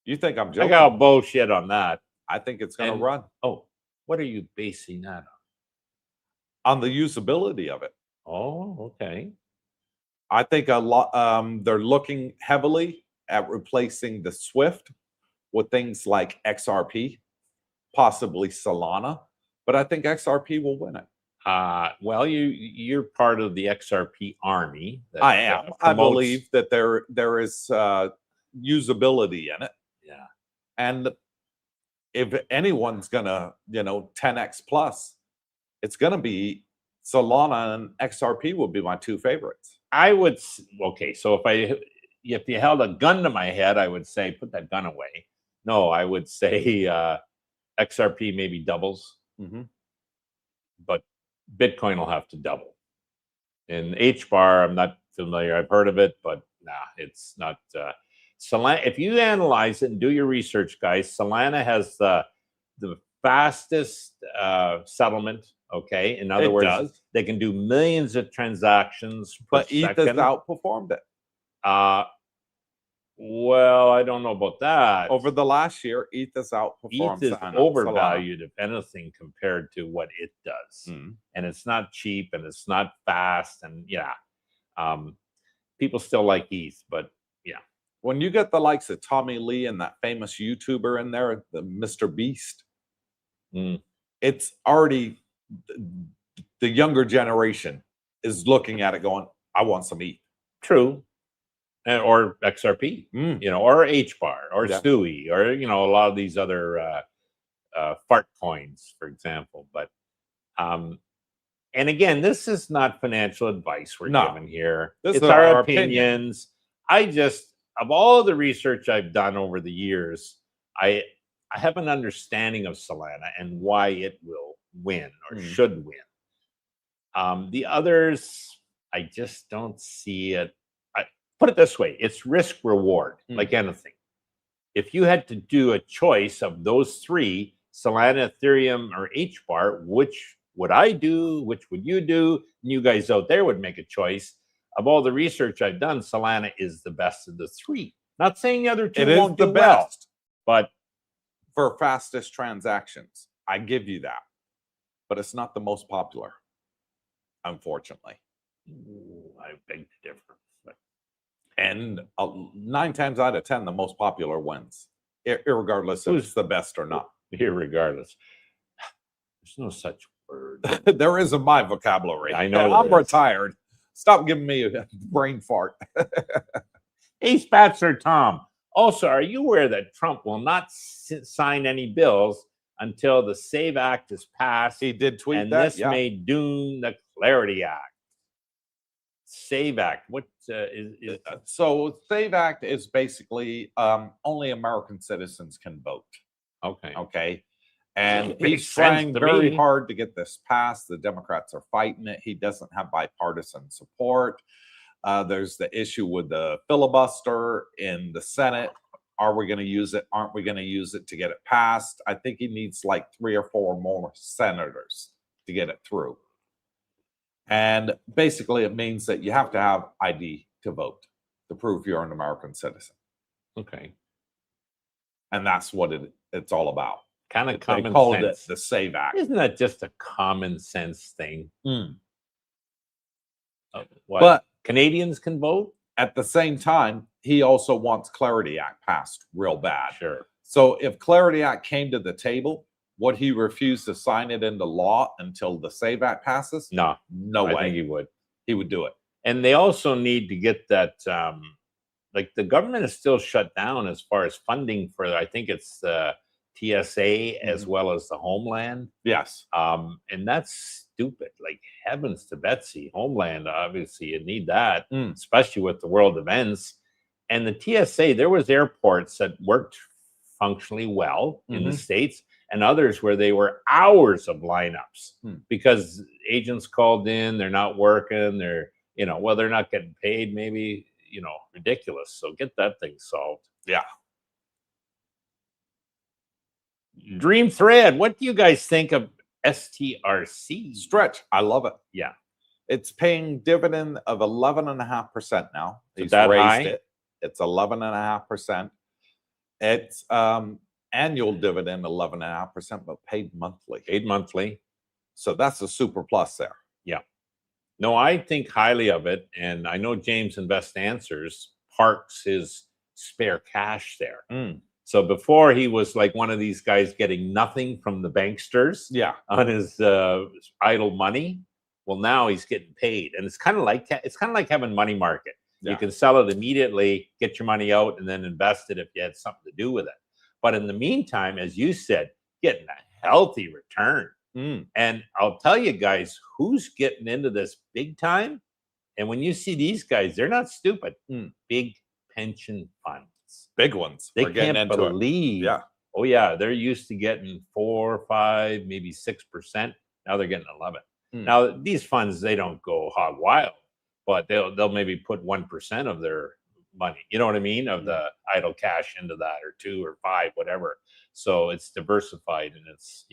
You think I'm joking? I got bullshit on that. I think it's going to run. Oh, what are you basing that on? On the usability of it. Oh, okay. I think a lot. They're looking heavily at replacing the Swift with things like XRP, possibly Solana. But I think XRP will win it. Well, you're part of the XRP army. I am. I believe that there is usability in it. Yeah. And if anyone's gonna, 10x plus, it's gonna be Solana, and XRP will be my two favorites. I would, okay, so if you held a gun to my head, I would say put that gun away. No, I would say XRP maybe doubles, but Bitcoin will have to double. And HBAR, I'm not familiar. I've heard of it, but nah, it's not. Solana, if you analyze it and do your research, guys, Solana has the fastest settlement. Okay, in other words, they can do millions of transactions per but ETH second. has outperformed it. Well, I don't know about that. Over the last year, ETH has outperformed. ETH is overvalued, if anything, compared to what it does. And it's not cheap, and it's not fast, and people still like ETH, but yeah. When you get the likes of Tommy Lee and that famous YouTuber in there, the Mr. Beast, it's already the younger generation is looking at it going, I want some ETH. True. Or XRP, or HBAR, or Stewie, or a lot of these other fart coins, for example. But and again, this is not financial advice we're giving here. It's our opinions. I just, of all the research I've done over the years, I have an understanding of Solana and why it will win or should win. The others, I just don't see it. Put it this way, it's risk reward, like anything. If you had to do a choice of those three, Solana, Ethereum, or HBAR, which would I do? Which would you do? And you guys out there would make a choice. Of all the research I've done, Solana is the best of the three. Not saying the other two won't do well, but for fastest transactions, I give you that. But it's not the most popular, unfortunately. I beg to differ. And 9 times out of 10, the most popular wins, irregardless if it's the best or not. Irregardless. There's no such word. There is in my vocabulary. I know. I'm retired. Stop giving me a brain fart. Hey, Spatzer Tom. Also, are you aware that Trump will not sign any bills until the SAVE Act is passed? He did tweet and that. This may doom the Clarity Act. SAVE Act. What is so? SAVE Act is basically only American citizens can vote. Okay, and he's trying very hard to get this passed. The Democrats are fighting it. He doesn't have bipartisan support. There's the issue with the filibuster in the Senate. Are we going to use it? Aren't we going to use it to get it passed? I think he needs like 3 or 4 more senators to get it through. And basically, it means that you have to have ID to vote to prove you're an American citizen. Okay. And that's what it's all about. Kind of common sense. They called it the SAVE Act. Isn't that just a common sense thing? But Canadians can vote? At the same time, he also wants Clarity Act passed real bad. Sure. So if Clarity Act came to the table, would he refuse to sign it into law until the SAVE Act passes? No way. I think he would. He would do it. And they also need to get that, like the government is still shut down as far as funding for, I think it's the TSA as well as the Homeland. Yes. And that's stupid. Like heavens to Betsy. Homeland, obviously you need that, especially with the world events. And the TSA, there was airports that worked functionally well in the States, and others where they were hours of lineups because agents called in, they're not working, they're not getting paid, maybe, ridiculous. So get that thing solved. Yeah. Dream Thread, what do you guys think of STRC? Stretch. I love it. Yeah. It's paying dividend of 11.5% now. He's raised it. It's 11.5%. It's annual dividend 11.5%, but paid monthly. Paid monthly. So that's a super plus there. Yeah. No, I think highly of it. And I know James Invest Answers parks his spare cash there. So before he was like one of these guys getting nothing from the banksters on his idle money. Well, now he's getting paid. And it's kind of like having money market. You can sell it immediately, get your money out, and then invest it if you had something to do with it. But in the meantime, as you said, getting a healthy return. And I'll tell you guys, who's getting into this big time? And when you see these guys, they're not stupid. Big pension funds. Big ones. They are getting can't into it. believe. Yeah. Oh, yeah. They're used to getting 4, 5, maybe 6%. Now they're getting 11. Now, these funds, they don't go hog wild, but they'll maybe put 1% of their money, you know what I mean, of the idle cash into that, or 2 or 5, whatever. So it's diversified, and it's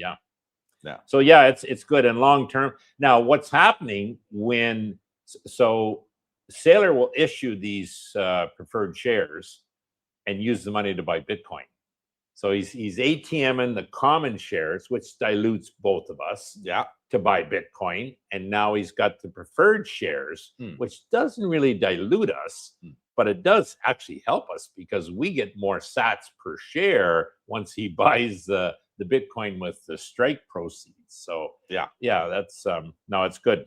so it's good and long term. Now, what's happening when Saylor will issue these preferred shares and use the money to buy Bitcoin. So he's ATMing the common shares, which dilutes both of us, to buy Bitcoin. And now he's got the preferred shares, which doesn't really dilute us, but it does actually help us because we get more sats per share once he buys the Bitcoin with the strike proceeds. So that's no, it's good.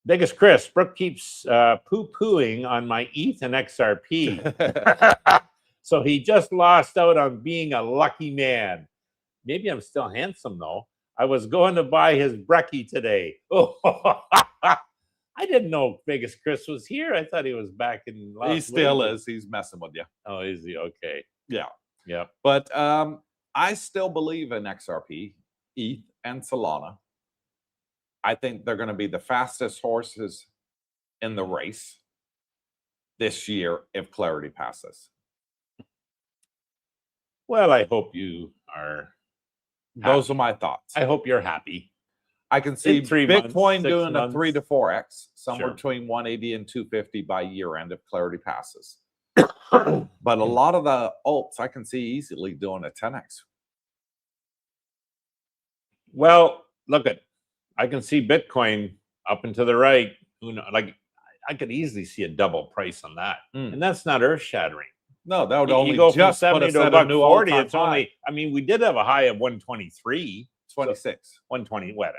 Biggest Chris, Brooke keeps poo-pooing on my ETH and XRP. So he just lost out on being a lucky man. Maybe I'm still handsome, though. I was going to buy his brekkie today. Oh, I didn't know Vegas Chris was here. I thought he was back in Las He still Vegas. is. He's messing with you. Oh, is he? Okay. Yeah. Yeah. But I still believe in XRP, ETH, and Solana. I think they're going to be the fastest horses in the race this year if clarity passes. Well, I hope you are. Those are my thoughts. I hope you're happy. I can see Bitcoin doing a 3 to 4x, somewhere Sure. between 180 and 250 by year end if clarity passes. But a lot of the alts I can see easily doing a 10x. Well, look at, I can see Bitcoin up and to the right. Who knows? Like, I could easily see a double price on that, and that's not earth shattering. No, that would You only go from just put 70 us to at a new $1.40. all-time It's only, high. I mean, we did have a high of 123, 26, 120, whatever.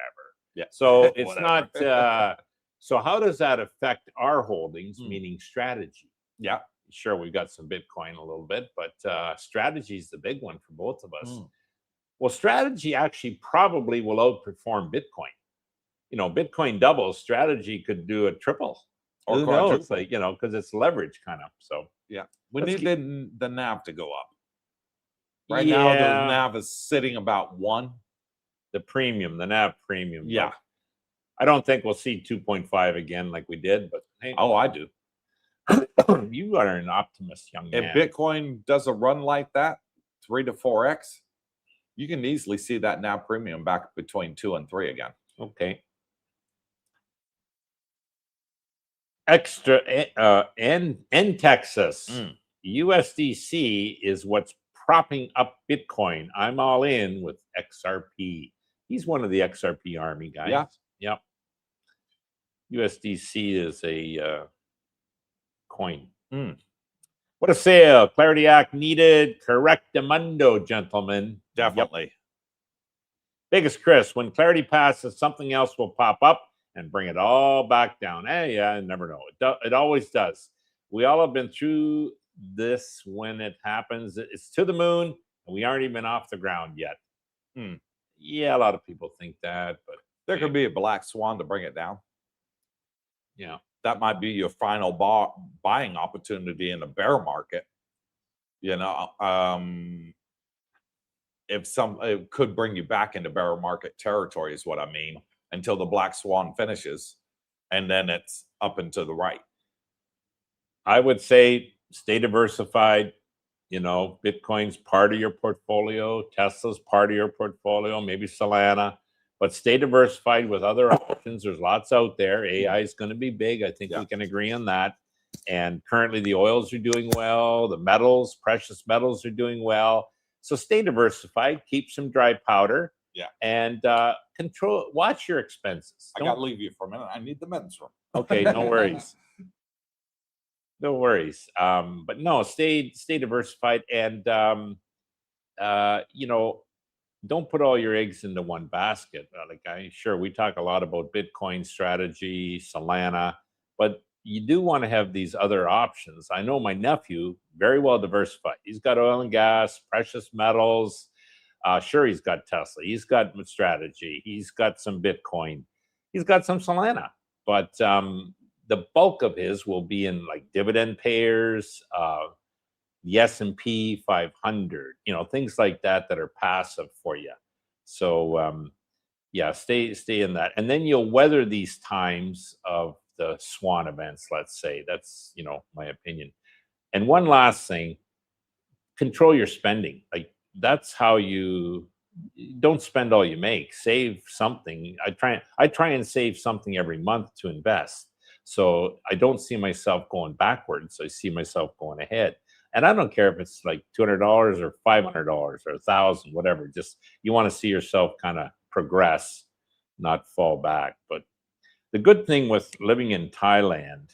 Yeah. So it's Whatever. not. So how does that affect our holdings? Meaning strategy. Yeah. Sure, we've got some Bitcoin a little bit, but strategy is the big one for both of us. Well, strategy actually probably will outperform Bitcoin. You know, Bitcoin doubles, strategy could do a triple. Or Who quadruple. knows? Like, you know, because it's leverage kind of. So Yeah. We Let's need the NAV to go up. Right now, the NAV is sitting about 1. The premium, the NAV premium. Yeah. I don't think we'll see 2.5 again like we did, but hey, Oh, I do. you are an optimist, young man. If Bitcoin does a run like that, 3 to 4x, you can easily see that NAV premium back between 2 and 3 again. Okay. Extra in Texas, USDC is what's propping up Bitcoin. I'm all in with XRP. He's one of the XRP army guys. Yeah. Yep. USDC is a coin. What a sale. Clarity Act needed. Correctamundo, gentlemen. Definitely. Yep. Biggest Chris, when clarity passes, something else will pop up and bring it all back down. Hey, yeah, I never know. It always does. We all have been through this when it happens. It's to the moon, and we aren't even off the ground yet. Yeah, a lot of people think that, but There could be a black swan to bring it down. yeah. That might be your final buying opportunity in the bear market. You know, it could bring you back into bear market territory is what I mean, until the black swan finishes, and then it's up and to the right. I would say stay diversified. You know, Bitcoin's part of your portfolio, Tesla's part of your portfolio, maybe Solana, but stay diversified with other options. There's lots out there. AI is going to be big. I think we can agree on that. And currently the oils are doing well. The metals, precious metals are doing well. So stay diversified, keep some dry powder. Yeah. And watch your expenses. I got to leave you for a minute. I need the men's room. Okay, no worries. No worries. But no, stay diversified, and you know, don't put all your eggs into one basket. We talk a lot about Bitcoin strategy, Solana, but you do want to have these other options. I know my nephew, very well diversified. He's got oil and gas, precious metals. Sure, he's got Tesla. He's got strategy. He's got some Bitcoin. He's got some Solana. But the bulk of his will be in like dividend payers, the S&P 500, things like that are passive for you. So yeah, stay in that. And then you'll weather these times of the swan events, let's say. That's, my opinion. And one last thing, control your spending. Like, that's how you don't spend all you make. Save something. I try and save something every month to invest. So I don't see myself going backwards. I see myself going ahead. And I don't care if it's like $200 or $500 or $1,000, whatever. Just, you want to see yourself kind of progress, not fall back. But the good thing with living in Thailand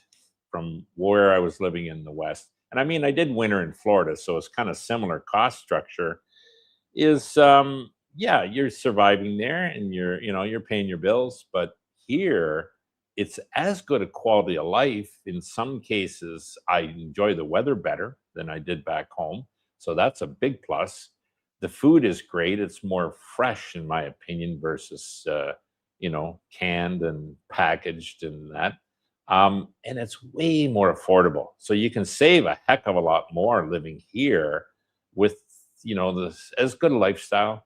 from where I was living in the West, and I mean, I did winter in Florida, so it's kind of similar cost structure, is yeah, you're surviving there and you're paying your bills. But here, it's as good a quality of life. In some cases, I enjoy the weather better than I did back home. So that's a big plus. The food is great. It's more fresh, in my opinion, versus, canned and packaged and that. And it's way more affordable. So you can save a heck of a lot more living here with, this as good a lifestyle.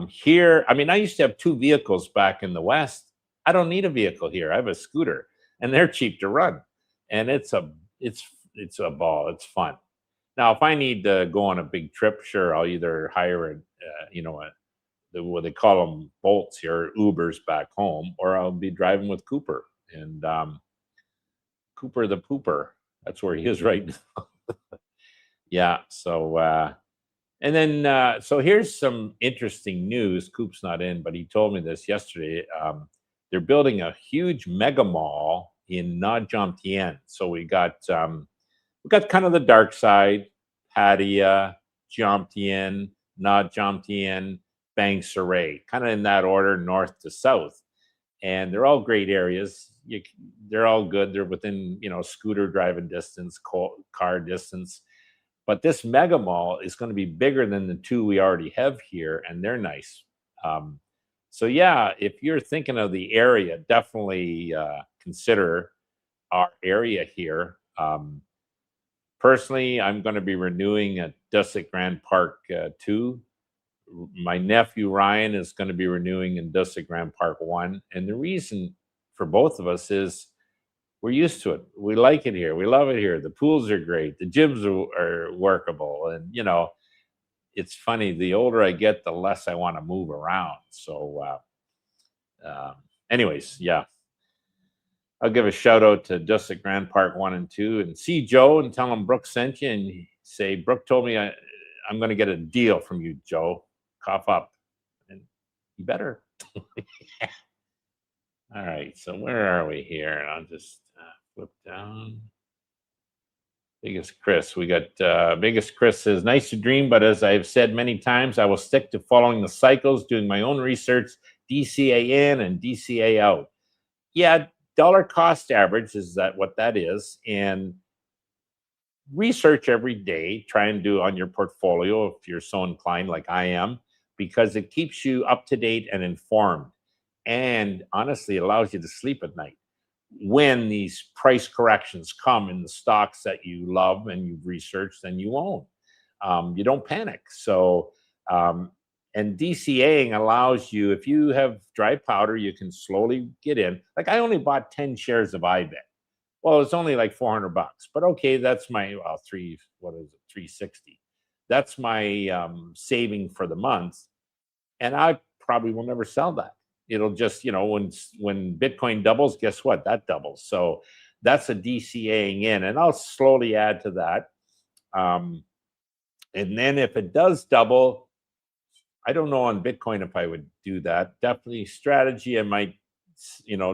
Here, I mean, I used to have 2 vehicles back in the West. I don't need a vehicle here. I have a scooter, and they're cheap to run, and it's a ball. It's fun. Now, if I need to go on a big trip, sure, I'll either hire what they call them Bolts here, Ubers back home, or I'll be driving with Cooper and Cooper the Pooper. That's where he is right now. Yeah. So and then so here's some interesting news. Coop's not in, but he told me this yesterday. They're building a huge mega mall in Nha Jom Tien. So we got kind of the dark side, Pattaya, Jom Tien, Nha Jom Tien, Bang Saray, kind of in that order, north to south. And they're all great areas. They're all good. They're within, scooter driving distance, car distance. But this mega mall is going to be bigger than the 2 we already have here, and they're nice. So yeah, if you're thinking of the area, definitely consider our area here. Personally, I'm going to be renewing at Dusit Grand Park 2. My nephew Ryan is going to be renewing in Dusit Grand Park 1. And the reason for both of us is we're used to it. We like it here. We love it here. The pools are great. The gyms are workable. And, it's funny, the older I get, the less I want to move around. So anyways, yeah. I'll give a shout out to Dusit Grand Park 1 and 2 and see Joe and tell him Brooke sent you and say, Brooke told me I'm going to get a deal from you, Joe. Cough up. And you better. All right. So where are we here? And I'll just flip down. Biggest Chris. We got Biggest Chris says, nice to dream, but as I've said many times, I will stick to following the cycles, doing my own research, DCA in and DCA out. Yeah, dollar cost average is what that is. And research every day, try and do on your portfolio if you're so inclined like I am, because it keeps you up to date and informed. And honestly, it allows you to sleep at night when these price corrections come in the stocks that you love and you've researched and you own. You don't panic. So, and DCAing allows you, if you have dry powder, you can slowly get in. Like I only bought 10 shares of IBET. Well, it's only like $400, but okay, that's my, $360. That's my saving for the month. And I probably will never sell that. It'll just, when Bitcoin doubles, guess what? That doubles. So that's a DCAing in, and I'll slowly add to that. And then if it does double, I don't know on Bitcoin if I would do that. Definitely strategy, I might,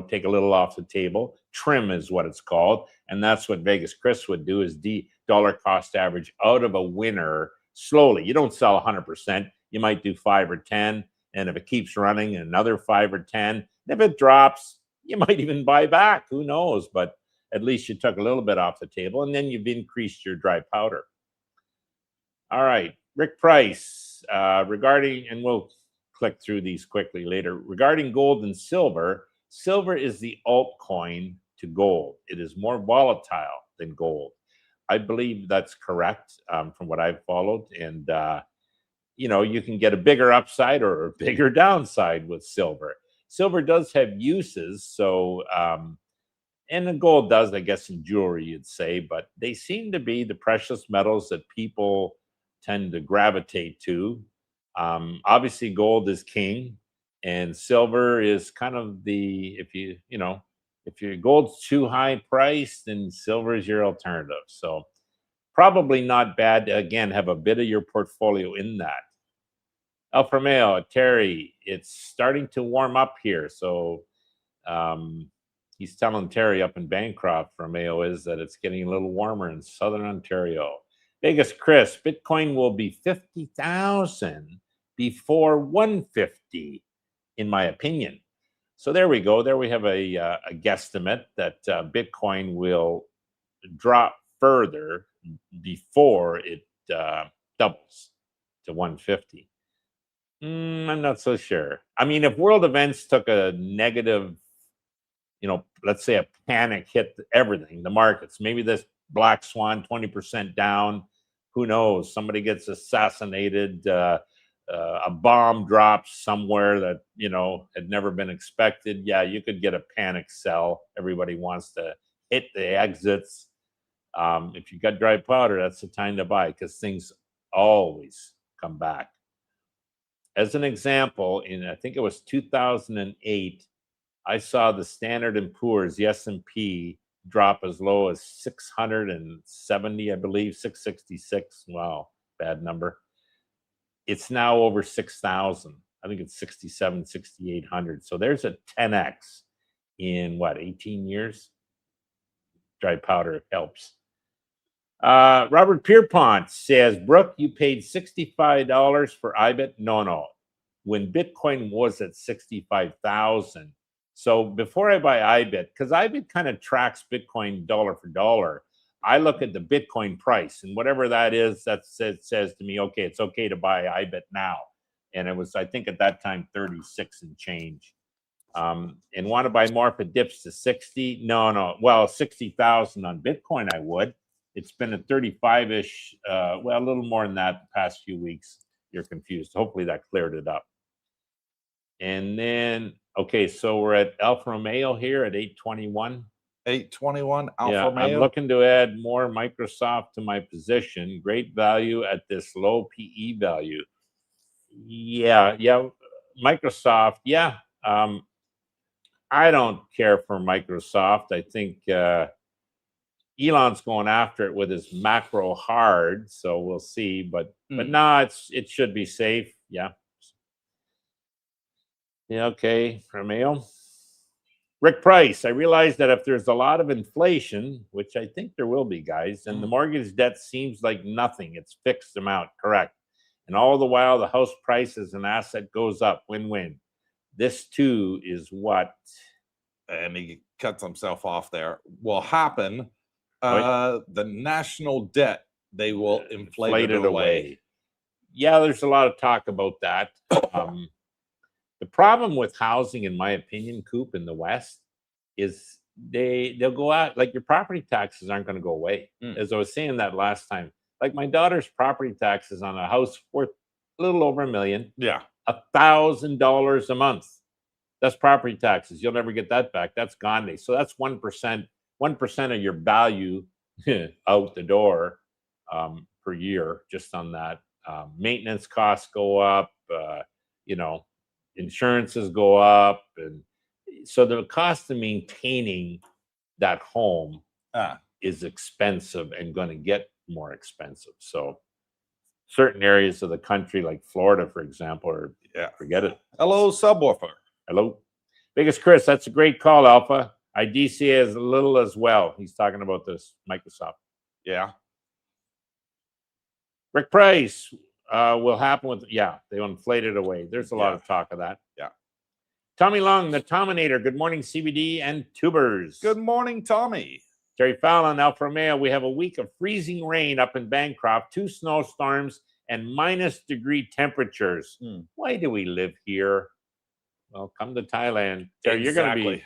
take a little off the table. Trim is what it's called. And that's what Vegas Chris would do, is dollar cost average out of a winner slowly. You don't sell 100%. You might do 5 or 10. And if it keeps running, another 5 or 10. If it drops, you might even buy back. Who knows? But at least you took a little bit off the table, and then you've increased your dry powder. All right, Rick Price, regarding, and we'll click through these quickly later. Regarding gold and silver, silver is the altcoin to gold. It is more volatile than gold. I believe that's correct from what I've followed. And, you know, you can get a bigger upside or a bigger downside with silver. Silver does have uses. So, and the gold does, I guess, in jewelry, you'd say, but they seem to be the precious metals that people tend to gravitate to. Obviously, gold is king, and silver is kind of the, if your gold's too high priced, then silver is your alternative. So probably not bad to, again, have a bit of your portfolio in that. Alfa Romeo, Terry, it's starting to warm up here. So he's telling Terry up in Bancroft, Romeo, is that it's getting a little warmer in Southern Ontario. Vegas Chris, Bitcoin will be 50,000 before 150, in my opinion. So there we go. There we have a guesstimate that Bitcoin will drop further before it doubles to 150. I'm not so sure. I mean, if world events took a negative, you know, let's say a panic hit everything, the markets, maybe this black swan, 20% down, who knows? Somebody gets assassinated, a bomb drops somewhere that, you know, had never been expected. Yeah, you could get a panic sell. Everybody wants to hit the exits. If you got dry powder, that's the time to buy because things always come back. As an example, in I think it was 2008, I saw the Standard & Poor's, the S&P, drop as low as 670, I believe, 666. Wow, bad number. It's now over 6,000. I think it's 67, 6,800. So there's a 10x in what, 18 years? Dry powder helps. Robert Pierpont says, Brooke, you paid $65 for IBIT? No. When Bitcoin was at 65,000. So before I buy IBIT, because IBIT kind of tracks Bitcoin dollar for dollar, I look at the Bitcoin price, and whatever that is, that says to me, okay, it's okay to buy IBIT now. And it was, I think at that time, 36 and change. And want to buy more if it dips to 60? No. Well, 60,000 on Bitcoin, I would. It's been at 35-ish, well, a little more than that the past few weeks. You're confused. Hopefully that cleared it up. And then, okay, so we're at Alfa Romeo here at 821. 821 Alfa Yeah, Romeo. I'm looking to add more Microsoft to my position. Great value at this low PE value. Yeah, Microsoft, yeah. I don't care for Microsoft. I think Elon's going after it with his macro hard, so we'll see. But no, it should be safe. Yeah. Yeah, okay, Romeo. Rick Price, I realize that if there's a lot of inflation, which I think there will be, guys, and the mortgage debt seems like nothing. It's fixed amount, correct. And all the while, the house price as an asset goes up, win-win. This, too, is what... And he cuts himself off there. Will happen. The national debt, they will inflate it away. Yeah, there's a lot of talk about that. The problem with housing, in my opinion, Coop, in the West, is they'll go out, like your property taxes aren't going to go away. As I was saying that last time, like my daughter's property taxes on a house worth a little over $1 million. Yeah. $1,000 a month. That's property taxes. You'll never get that back. That's gone. So that's 1%. 1% of your value out the door per year, just on that. Maintenance costs go up. Insurances go up, and so the cost of maintaining that home is expensive and going to get more expensive. So certain areas of the country, like Florida, for example, forget it. Hello, subwoofer. Hello. Biggest Chris, that's a great call, Alpha. I DC as little as well. He's talking about this Microsoft. Yeah. Rick Price will happen with, they inflate it away. There's a lot of talk of that. Yeah. Tommy Long, the Tominator. Good morning, CBD and tubers. Good morning, Tommy. Terry Fallon, Alfa Romeo, we have a week of freezing rain up in Bancroft, 2 snowstorms, and -degree temperatures. Why do we live here? Well, come to Thailand. Terry, you're going to be,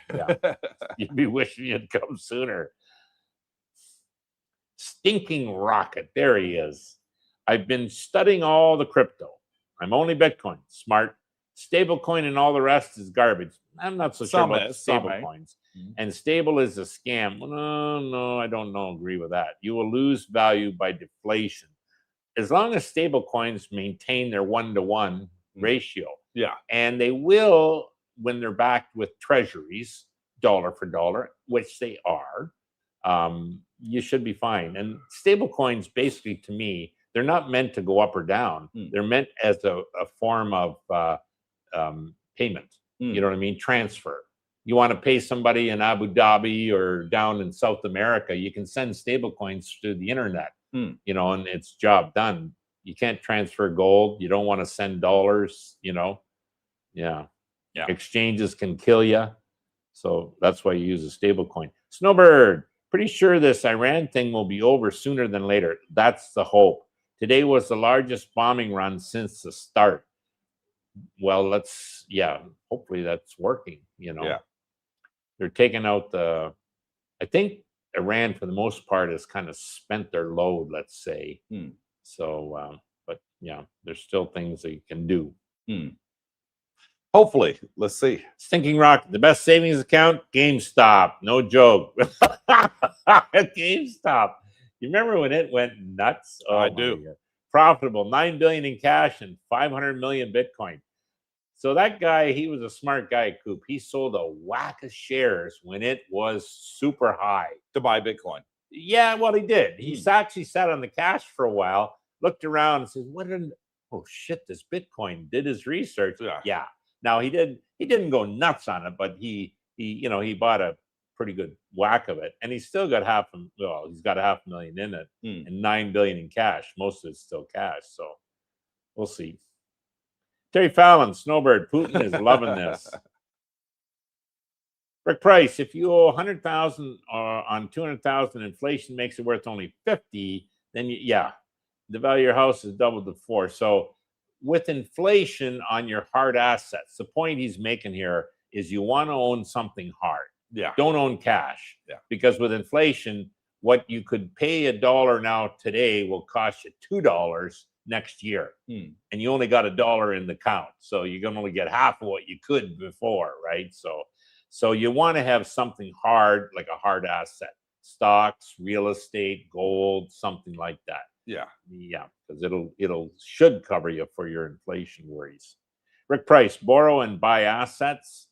you'd be wishing you'd come sooner. Stinking Rocket, there he is. I've been studying all the crypto. I'm only Bitcoin. Smart. Stablecoin and all the rest is garbage. I'm not so sure about stablecoins. And stable is a scam. No, I don't agree with that. You will lose value by deflation. As long as stable coins maintain their 1-to-1 ratio. Yeah. And they will when they're backed with treasuries, dollar for dollar, which they are. You should be fine. And stable coins, basically, to me, they're not meant to go up or down. They're meant as a form of payment. You know what I mean? Transfer. You want to pay somebody in Abu Dhabi or down in South America, you can send stable coins through the internet, you know, and it's job done. You can't transfer gold. You don't want to send dollars, you know. Yeah. Exchanges can kill you. So that's why you use a stable coin. Snowbird, pretty sure this Iran thing will be over sooner than later. That's the hope. Today was the largest bombing run since the start. Well, hopefully that's working, you know. Yeah. They're taking out I think Iran, for the most part, has kind of spent their load, let's say. So, but yeah, there's still things that you can do. Hopefully, let's see. Stinking Rock, the best savings account, GameStop. No joke. GameStop. You remember when it went nuts? Oh, I do. God. Profitable, $9 billion in cash and 500 million Bitcoin. So that guy, he was a smart guy, Coop. He sold a whack of shares when it was super high. To buy Bitcoin. Yeah, well, he did. He actually sat on the cash for a while, looked around and says, oh shit, this Bitcoin, did his research. Yeah. Now he didn't go nuts on it, but he bought a pretty good whack of it. And he's still got he's got $500,000 in it and $9 billion in cash. Most of it's still cash. So we'll see. Terry Fallon, Snowbird, Putin is loving this. Rick Price, if you owe 100,000 on 200,000, inflation makes it worth only 50, then the value of your house is doubled to 4. So with inflation on your hard assets, the point he's making here is you want to own something hard. Yeah. Don't own cash. Yeah. Because with inflation, what you could pay $1 now today will cost you $2 next year. And you only got $1 in the account. So you're going to only get half of what you could before, right? So you want to have something hard, like a hard asset. Stocks, real estate, gold, something like that. Yeah, because it'll should cover you for your inflation worries. Rick Price, borrow and buy assets.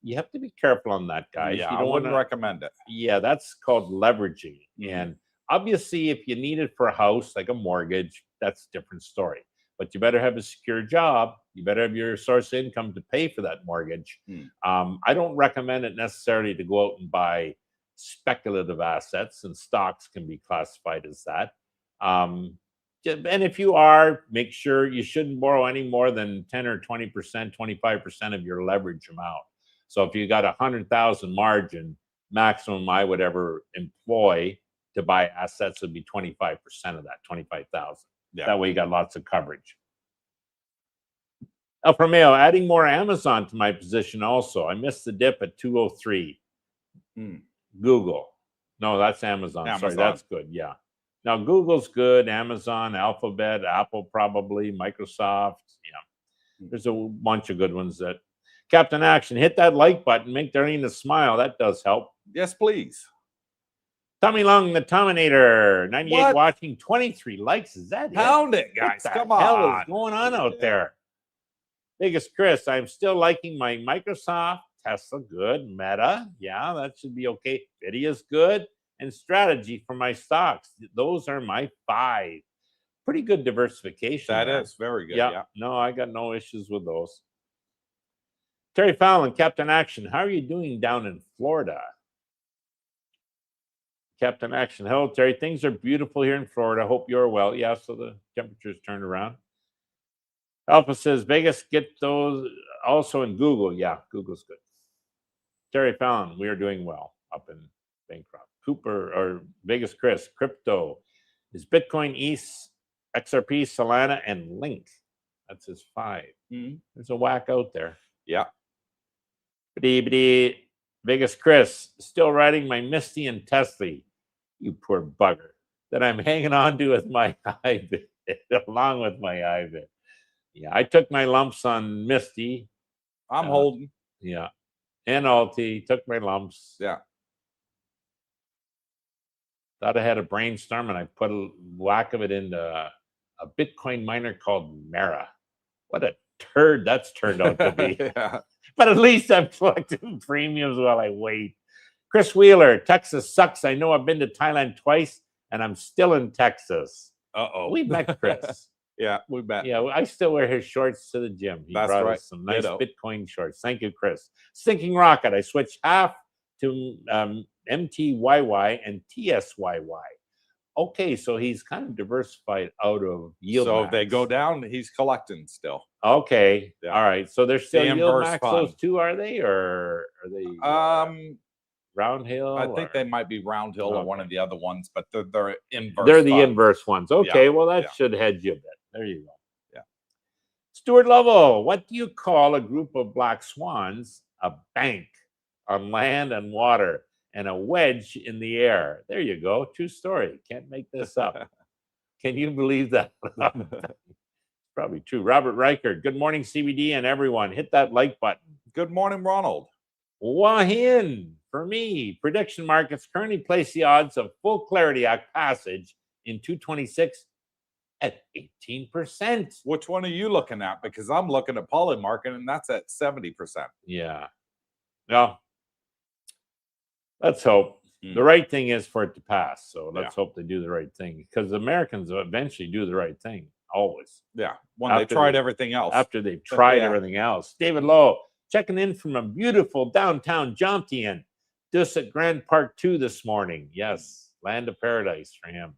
You have to be careful on that, guys. Yeah, you I wouldn't recommend it. Yeah, that's called leveraging. And obviously, if you need it for a house, like a mortgage, that's a different story. But you better have a secure job. You better have your source of income to pay for that mortgage. I don't recommend it necessarily to go out and buy speculative assets, and stocks can be classified as that. And if you are, make sure you shouldn't borrow any more than 10 or 20%, 25% of your leverage amount. So if you got 100,000 margin, maximum I would ever employ to buy assets would be 25% of that, 25,000. That way you got lots of coverage. Alfa Romeo, adding more Amazon to my position also. I missed the dip at 203. Google. No, that's Amazon. Sorry, that's good. Yeah. Now, Google's good. Amazon, Alphabet, Apple probably, Microsoft. Yeah. There's a bunch of good ones that. Captain Action, hit that like button. Make Darlene smile. That does help. Yes, please. Tommy Lung, the Terminator, 98 watching, 23 likes. Is that Pound it, guys. Come on. What the hell is going on out there? Biggest Chris, I'm still liking my Microsoft, Tesla, good. Meta, yeah, that should be okay. Nvidia's good. And strategy for my stocks. Those are my 5. Pretty good diversification. That is very good. Yeah. No, I got no issues with those. Terry Fallon, Captain Action, how are you doing down in Florida? Captain Action, hello, Terry. Things are beautiful here in Florida. Hope you're well. Yeah, so the temperature's turned around. Alpha says, Vegas, get those also in Google. Yeah, Google's good. Terry Fallon, we are doing well up in Bancroft. Cooper or Vegas Chris, crypto is Bitcoin, ETH, XRP, Solana, and Link. That's his 5. There's a whack out there. Yeah. Vegas Chris, still riding my Misty and Tesla. You poor bugger. That I'm hanging on to with my iBit, along with my iBit. Yeah, I took my lumps on Misty. I'm holding. Yeah. And Alti, took my lumps. Yeah. Thought I had a brainstorm, and I put a whack of it into a Bitcoin miner called Mara. What a turd that's turned out to be. Yeah. But at least I'm collecting premiums while I wait. Chris Wheeler, Texas sucks. I know I've been to Thailand twice, and I'm still in Texas. Uh-oh. We met Chris. Yeah, we met. Yeah, I still wear his shorts to the gym. He That's brought right. us some nice Ditto. Bitcoin shorts. Thank you, Chris. Stinking Rocket, I switched half to MTYY and TSYY. Okay, so he's kind of diversified out of yield. So max. if they go down, he's collecting still. Okay, Yeah. all right. So they're still The yield inverse max. fund. Those two, are they, or are they Round Hill? I think or- they might be Round Hill or one of the other ones, but they're inverse. They're the funds. inverse ones. Okay, Yeah, well that yeah. should hedge you a bit. There you go. Yeah. Stuart Lovell, what do you call a group of black swans? A bank on land and water, and a wedge in the air. There you go. True story. Can't make this up. Can you believe that? Probably true. Robert Reichert, good morning, CBD and everyone. Hit that like button. Good morning, Ronald. Wahin, for me, prediction markets currently place the odds of full Clarity Act passage in 226 at 18%. Which one are you looking at? Because I'm looking at Polymarket, and that's at 70%. Yeah. Well, let's hope. Mm. The right thing is for it to pass. So let's hope they do the right thing, because Americans will eventually do the right thing, always. Yeah, when they tried everything else. After they've tried Yeah. everything else. David Lowe, checking in from a beautiful downtown Jomtien. Just at Grand Park 2 this morning. Yes, land of paradise for him.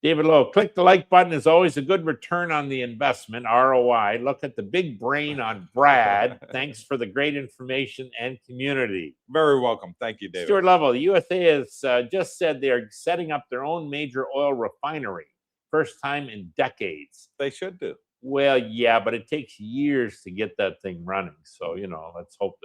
David Lowe, click the like button is always a good return on the investment, ROI. Look at the big brain on Brad. Thanks for the great information and community. Very welcome. Thank you, David. Stuart Lovell, the USA has just said they're setting up their own major oil refinery. First time in decades. They should do. Well, yeah, but it takes years to get that thing running. So, let's hope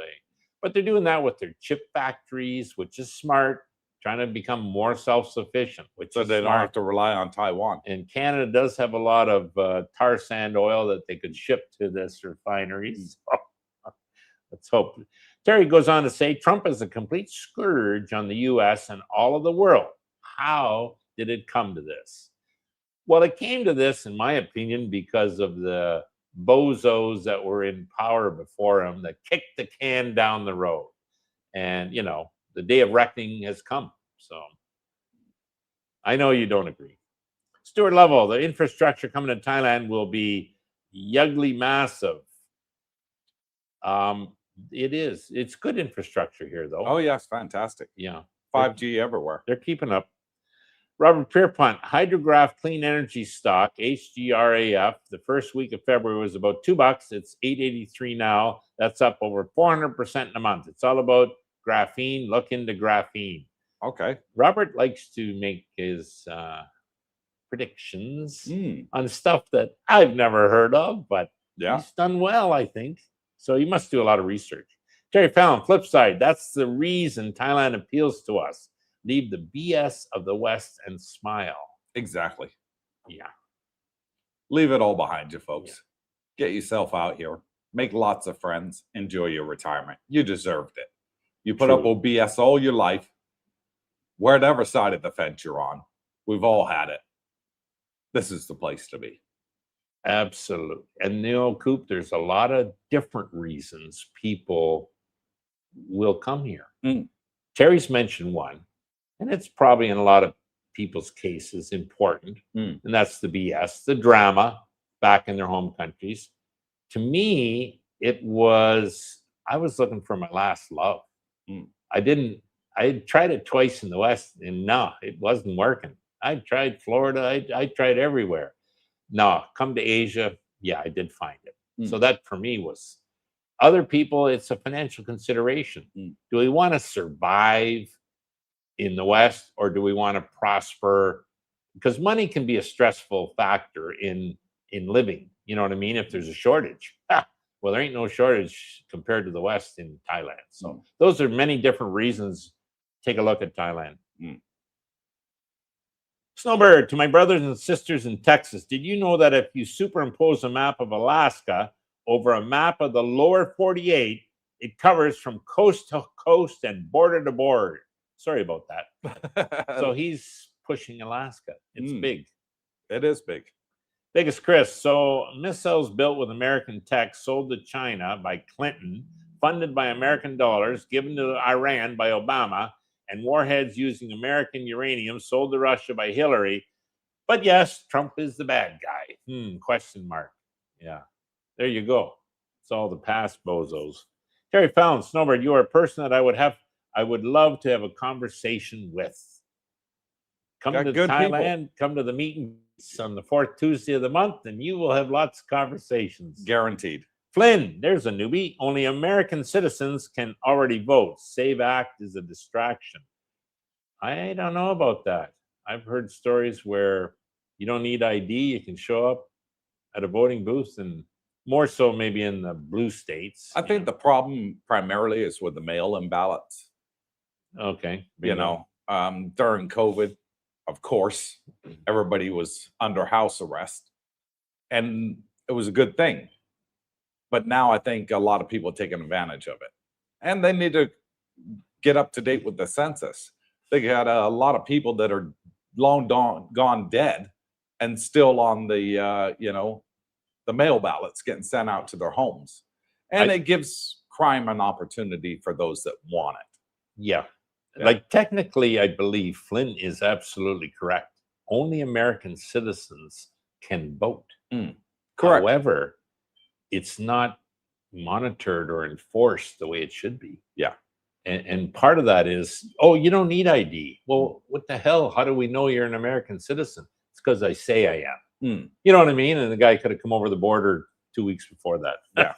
but they're doing that with their chip factories, which is smart, trying to become more self-sufficient, which So is they don't smart. have to rely on Taiwan. And Canada does have a lot of tar sand oil that they could ship to this refinery. So let's hope. Terry goes on to say, Trump is a complete scourge on the U.S. and all of the world. How did it come to this? Well, it came to this, in my opinion, because of the bozos that were in power before him that kicked the can down the road. And, the day of reckoning has come. So I know you don't agree. Stuart Lovell, the infrastructure coming to Thailand will be ugly massive. It is. It's good infrastructure here, though. Oh, yes, fantastic. Yeah. 5G everywhere. They're keeping up. Robert Pierpont, Hydrograph Clean Energy Stock, HGRAF, the first week of February was about $2. It's $8.83 now. That's up over 400% in a month. It's all about graphene. Look into graphene. Okay. Robert likes to make his predictions on stuff that I've never heard of, but he's done well, I think. So he must do a lot of research. Terry Fallon, flip side, that's the reason Thailand appeals to us. Leave the BS of the West and smile. Exactly. Yeah. Leave it all behind you, folks. Get yourself out here. Make lots of friends. Enjoy your retirement. You deserved it. You put up with BS all your life. Whatever side of the fence you're on, we've all had it. This is the place to be. Absolutely. And Coop, there's a lot of different reasons people will come here. Terry's mentioned one, and it's probably in a lot of people's cases important, and that's the BS, the drama back in their home countries. To me, I was looking for my last love. I tried it twice in the West, and no, it wasn't working. I tried Florida. I tried everywhere. No, come to Asia. Yeah, I did find it. So that for me was, other people, it's a financial consideration. Do we want to survive in the West, or do we want to prosper? Because money can be a stressful factor in living. You know what I mean? If there's a shortage, well, there ain't no shortage compared to the West in Thailand. So those are many different reasons. Take a look at Thailand. Snowbird, to my brothers and sisters in Texas, did you know that if you superimpose a map of Alaska over a map of the lower 48, it covers from coast to coast and border to border? Sorry about that. So he's pushing Alaska. It's big. It is big. Biggest Chris. So missiles built with American tech sold to China by Clinton, funded by American dollars, given to Iran by Obama, and warheads using American uranium sold to Russia by Hillary. But yes, Trump is the bad guy. Question mark. Yeah. There you go. It's all the past bozos. Terry Fallon, Snowbird, you are a person that I would love to have a conversation with. Come to Thailand, come to the meeting on the 4th Tuesday of the month, and you will have lots of conversations. Guaranteed. Flynn, there's a newbie. Only American citizens can already vote. SAVE Act is a distraction. I don't know about that. I've heard stories where you don't need ID. You can show up at a voting booth, and more so maybe in the blue states. I think the problem primarily is with the mail-in ballots. Okay. You know, during COVID, of course, everybody was under house arrest, and it was a good thing. But now I think a lot of people are taking advantage of it, and they need to get up to date with the census. They got a lot of people that are long gone dead, and still on the the mail ballots getting sent out to their homes, and it gives crime an opportunity for those that want it. Yeah. Like technically, I believe Flynn is absolutely correct. Only American citizens can vote. Correct. However, it's not monitored or enforced the way it should be. Yeah. And part of that is, oh, you don't need ID. Well, what the hell? How do we know you're an American citizen? It's because I say I am. You know what I mean? And the guy could have come over the border 2 weeks before that. Yeah.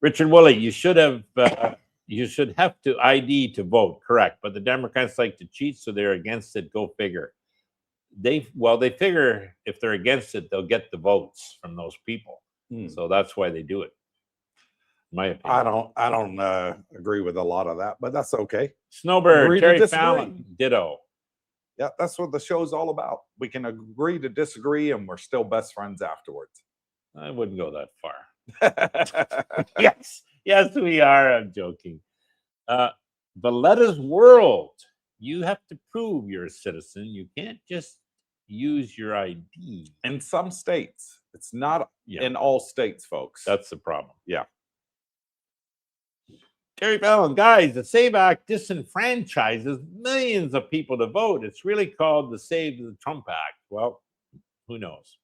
Richard Woolley, you should have to ID to vote, correct? But the Democrats like to cheat, so they're against it. Go figure. They figure if they're against it, they'll get the votes from those people. So that's why they do it. In my opinion. I don't agree with a lot of that, but that's okay. Snowbird, Terry Fallon, ditto. Yeah, that's what the show's all about. We can agree to disagree, and we're still best friends afterwards. I wouldn't go that far. Yes, we are. I'm joking. Valletta's World. You have to prove you're a citizen. You can't just use your ID. In some states, it's not in all states, folks. That's the problem. Yeah. Terry Fallon, guys, the SAVE Act disenfranchises millions of people to vote. It's really called the Save the Trump Act. Well, who knows?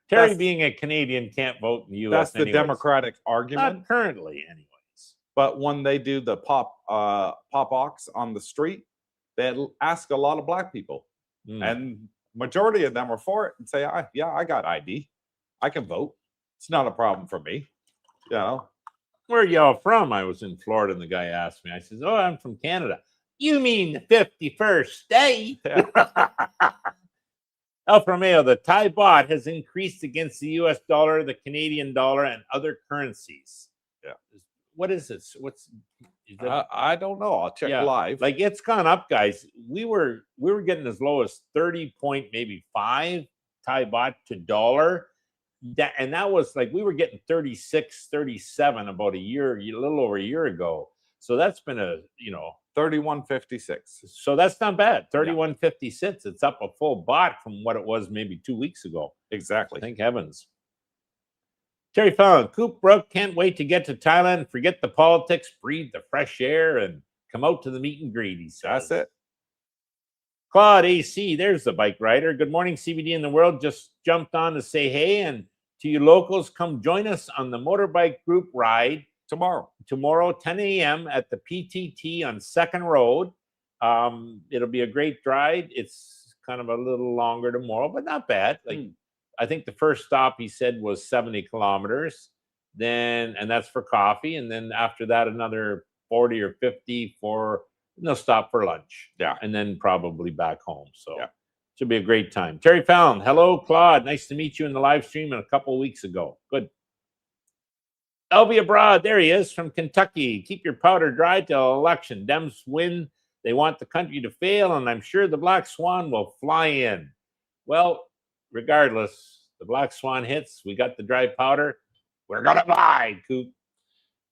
Terry, being a Canadian, can't vote in the U.S. That's the Democratic argument. Not currently, anyways. But when they do the pop-ox on the street, they ask a lot of black people. And majority of them are for it and say, I got ID. I can vote. It's not a problem for me. You know. Where are y'all from? I was in Florida and the guy asked me. I says, oh, I'm from Canada. You mean the 51st state? El Romeo, the Thai baht has increased against the US dollar, the Canadian dollar, and other currencies. Yeah. What is this? I don't know. I'll check live. Like it's gone up, guys. We were getting as low as 30.5 Thai baht to dollar. And that was like we were getting 36, 37 about a little over a year ago. So that's been 31.56. So that's not bad. 31.56. It's up a full baht from what it was maybe 2 weeks ago. Exactly. Thank heavens. Terry Fallon, Cooper Brooke, can't wait to get to Thailand. Forget the politics, breathe the fresh air, and come out to the meet and greet. He says. That's it. Claude AC, there's the bike rider. Good morning, CBD in the world. Just jumped on to say hey, and to you locals, come join us on the motorbike group ride tomorrow, 10 a.m. at the PTT on 2nd Road. It'll be a great ride. It's kind of a little longer tomorrow, but not bad. I think the first stop he said was 70 kilometers. And that's for coffee. And then after that, another 40 or 50 for And they'll stop for lunch. Yeah. And then probably back home. So Yeah. should be a great time. Terry Fallon, hello, Claude. Nice to meet you in the live stream a couple of weeks ago. Good. LB Abroad, there he is from Kentucky. Keep your powder dry till election. Dems win. They want the country to fail, and I'm sure the Black Swan will fly in. Well, regardless, the Black Swan hits. We got the dry powder. We're going to buy, Coop.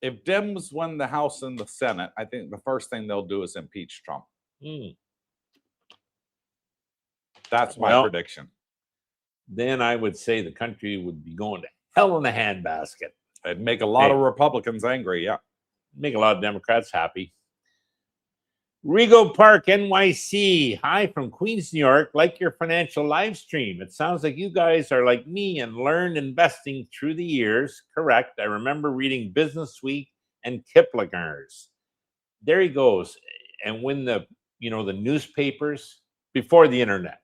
If Dems win the House and the Senate, I think the first thing they'll do is impeach Trump. That's my prediction. Then I would say the country would be going to hell in a handbasket. It'd make a lot of Republicans angry, yeah. Make a lot of Democrats happy. Rego Park, NYC. Hi from Queens, New York. Like your financial live stream. It sounds like you guys are like me and learned investing through the years. Correct. I remember reading Business Week and Kiplinger's. There he goes. And when the newspapers, before the internet,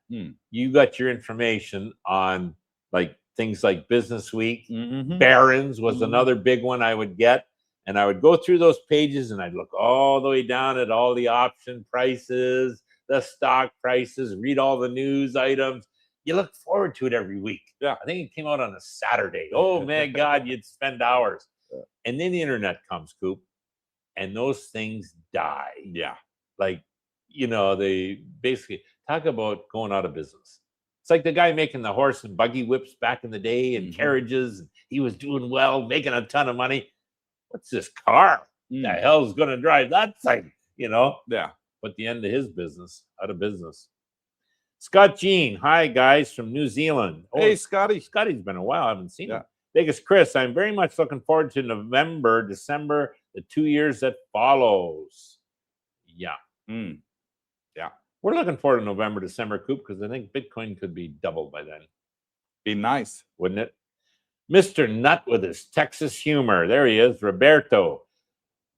you got your information on like things like Business Week. Barron's was another big one I would get. And I would go through those pages and I'd look all the way down at all the option prices, the stock prices, read all the news items. You look forward to it every week. Yeah. I think it came out on a Saturday. Oh, man, God, you'd spend hours. Yeah. And then the internet comes, Coop, and those things die. Yeah. Like, they basically talk about going out of business. It's like the guy making the horse and buggy whips back in the day and carriages. And he was doing well, making a ton of money. What's this car? The hell's going to drive that thing? Yeah. But the end of his business, out of business. Scott Jean, hi guys from New Zealand. Hey, Scotty. Scotty's been a while. I haven't seen him. Vegas Chris, I'm very much looking forward to November, December, the 2 years that follows. Yeah. Yeah. We're looking forward to November, December, Coop, because I think Bitcoin could be doubled by then. Be nice. Wouldn't it? Mr. Nut with his Texas humor. There he is, Roberto.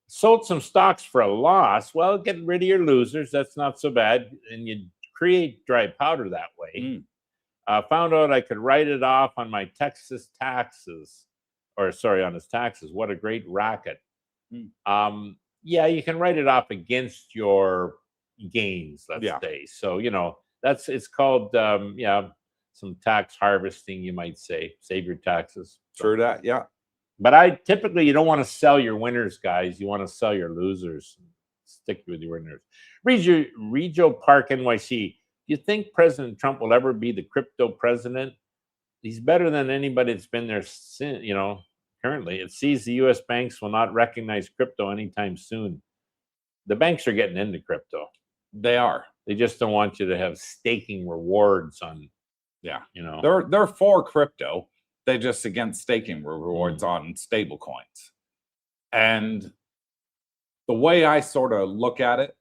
Sold some stocks for a loss. Well, get rid of your losers. That's not so bad. And you create dry powder that way. Found out I could write it off on my Texas taxes. Or, sorry, on his taxes. What a great racket. Yeah, you can write it off against your gains, let's say. So, it's called, some tax harvesting, you might say. Save your taxes. True that, yeah. But you don't want to sell your winners, guys. You want to sell your losers. Stick with your winners. Regio Park, NYC. Do you think President Trump will ever be the crypto president? He's better than anybody that's been there since, currently. It sees the U.S. banks will not recognize crypto anytime soon. The banks are getting into crypto. They are. They just don't want you to have staking rewards on. Yeah, they're for crypto. They're just against staking rewards on stable coins. And the way I sort of look at it,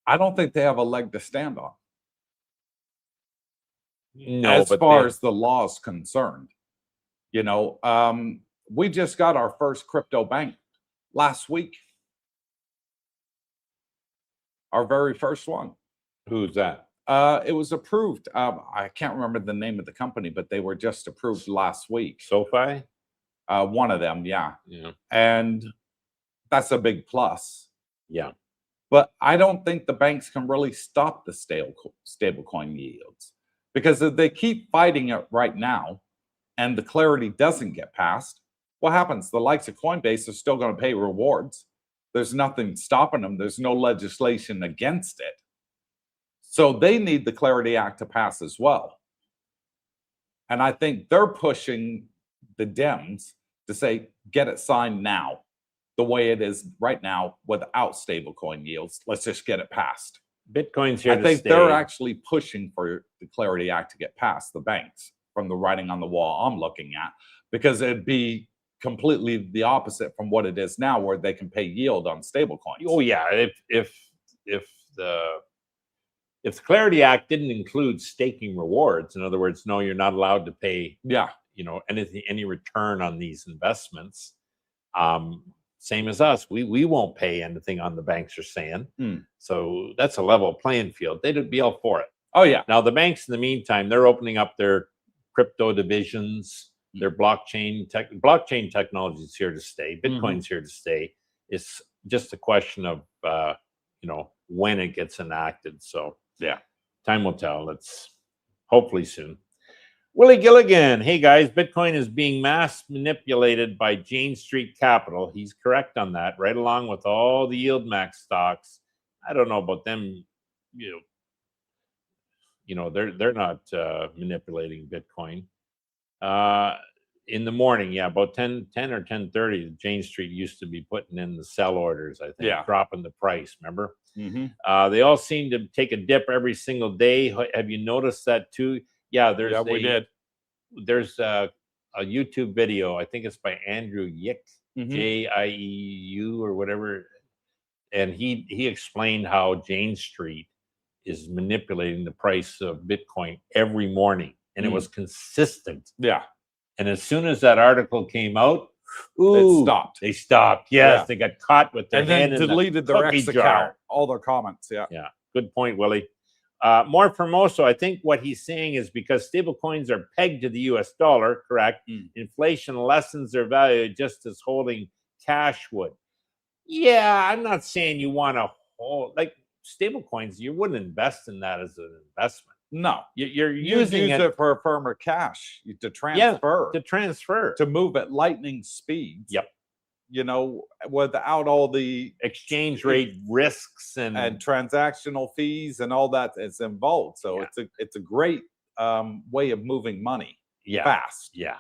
I don't think they have a leg to stand on. No, as far as the law is concerned, we just got our first crypto bank last week. Our very first one. Who's that? It was approved. I can't remember the name of the company, but they were just approved last week. SoFi? One of them, yeah. Yeah. And that's a big plus. Yeah. But I don't think the banks can really stop the stablecoin yields, because if they keep fighting it right now and the clarity doesn't get passed, what happens? The likes of Coinbase are still going to pay rewards. There's nothing stopping them. There's no legislation against it. So they need the Clarity Act to pass as well. And I think they're pushing the Dems to say, get it signed now, the way it is right now without stablecoin yields. Let's just get it passed. Bitcoin's here to stay. I think they're actually pushing for the Clarity Act to get passed, the banks, from the writing on the wall I'm looking at, because it'd be completely the opposite from what it is now, where they can pay yield on stablecoins. Oh yeah, if the Clarity Act didn't include staking rewards, in other words, no, you're not allowed to pay, any return on these investments. Same as us, we won't pay anything on the banks are saying. So that's a level playing field. They'd be all for it. Oh yeah. Now the banks, in the meantime, they're opening up their crypto divisions. Their blockchain technology is here to stay. Bitcoin's here to stay. It's just a question of when it gets enacted. So Yeah. time will tell. Let's hopefully soon. Willie Gilligan, hey guys, Bitcoin is being mass manipulated by Jane Street Capital. He's correct on that, right along with all the yield max stocks. I don't know about them. They're not manipulating Bitcoin. In the morning, yeah, about 10 or 10:30, Jane Street used to be putting in the sell orders, I think, dropping the price, remember? They all seem to take a dip every single day. Have you noticed that too? Yeah, we did. There's a YouTube video, I think it's by Andrew Yick, Jieu or whatever, and he explained how Jane Street is manipulating the price of Bitcoin every morning, and it was consistent. Yeah. And as soon as that article came out, it stopped. They stopped. Yes, they got caught with their hand and then deleted their X account, all their comments. Yeah. Yeah. Good point, Willie. More Formoso, I think what he's saying is because stable coins are pegged to the US dollar, correct? Inflation lessens their value just as holding cash would. Yeah, I'm not saying you want to hold, like stable coins, you wouldn't invest in that as an investment. No, you're using it for a firm or cash to transfer. To move at lightning speeds. Yep. Without all the exchange rate risks and transactional fees and all that is involved. So it's a great way of moving money fast. Yeah.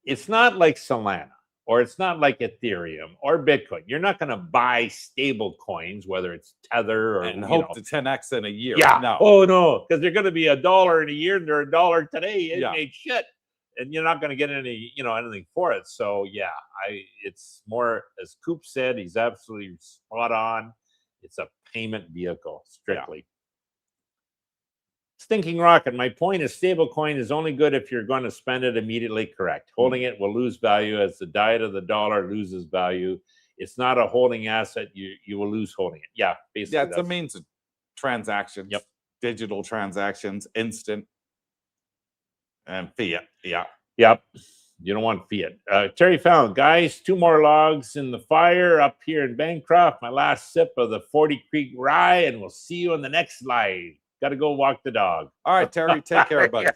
It's not like Solana, or it's not like Ethereum or Bitcoin. You're not going to buy stable coins, whether it's Tether or and hope to 10x in a year. Yeah. No. Oh no, because they're going to be $1 in a year, and they're $1 today. It ain't shit, and you're not going to get any, anything for it. So yeah, it's more, as Coop said, he's absolutely spot on. It's a payment vehicle strictly. Stinking Rocket, my point is stablecoin is only good if you're going to spend it immediately, correct. Holding it will lose value as the diet of the dollar loses value. It's not a holding asset. You will lose holding it. Yeah, basically. Yeah, it's a means of transactions. Yep. Digital transactions, instant, and fiat. Yeah. Yep. You don't want fiat. Terry Fallon, guys, 2 more logs in the fire up here in Bancroft. My last sip of the 40 Creek Rye, and we'll see you on the next live. Got to go walk the dog. All right, Terry, take care, buddy.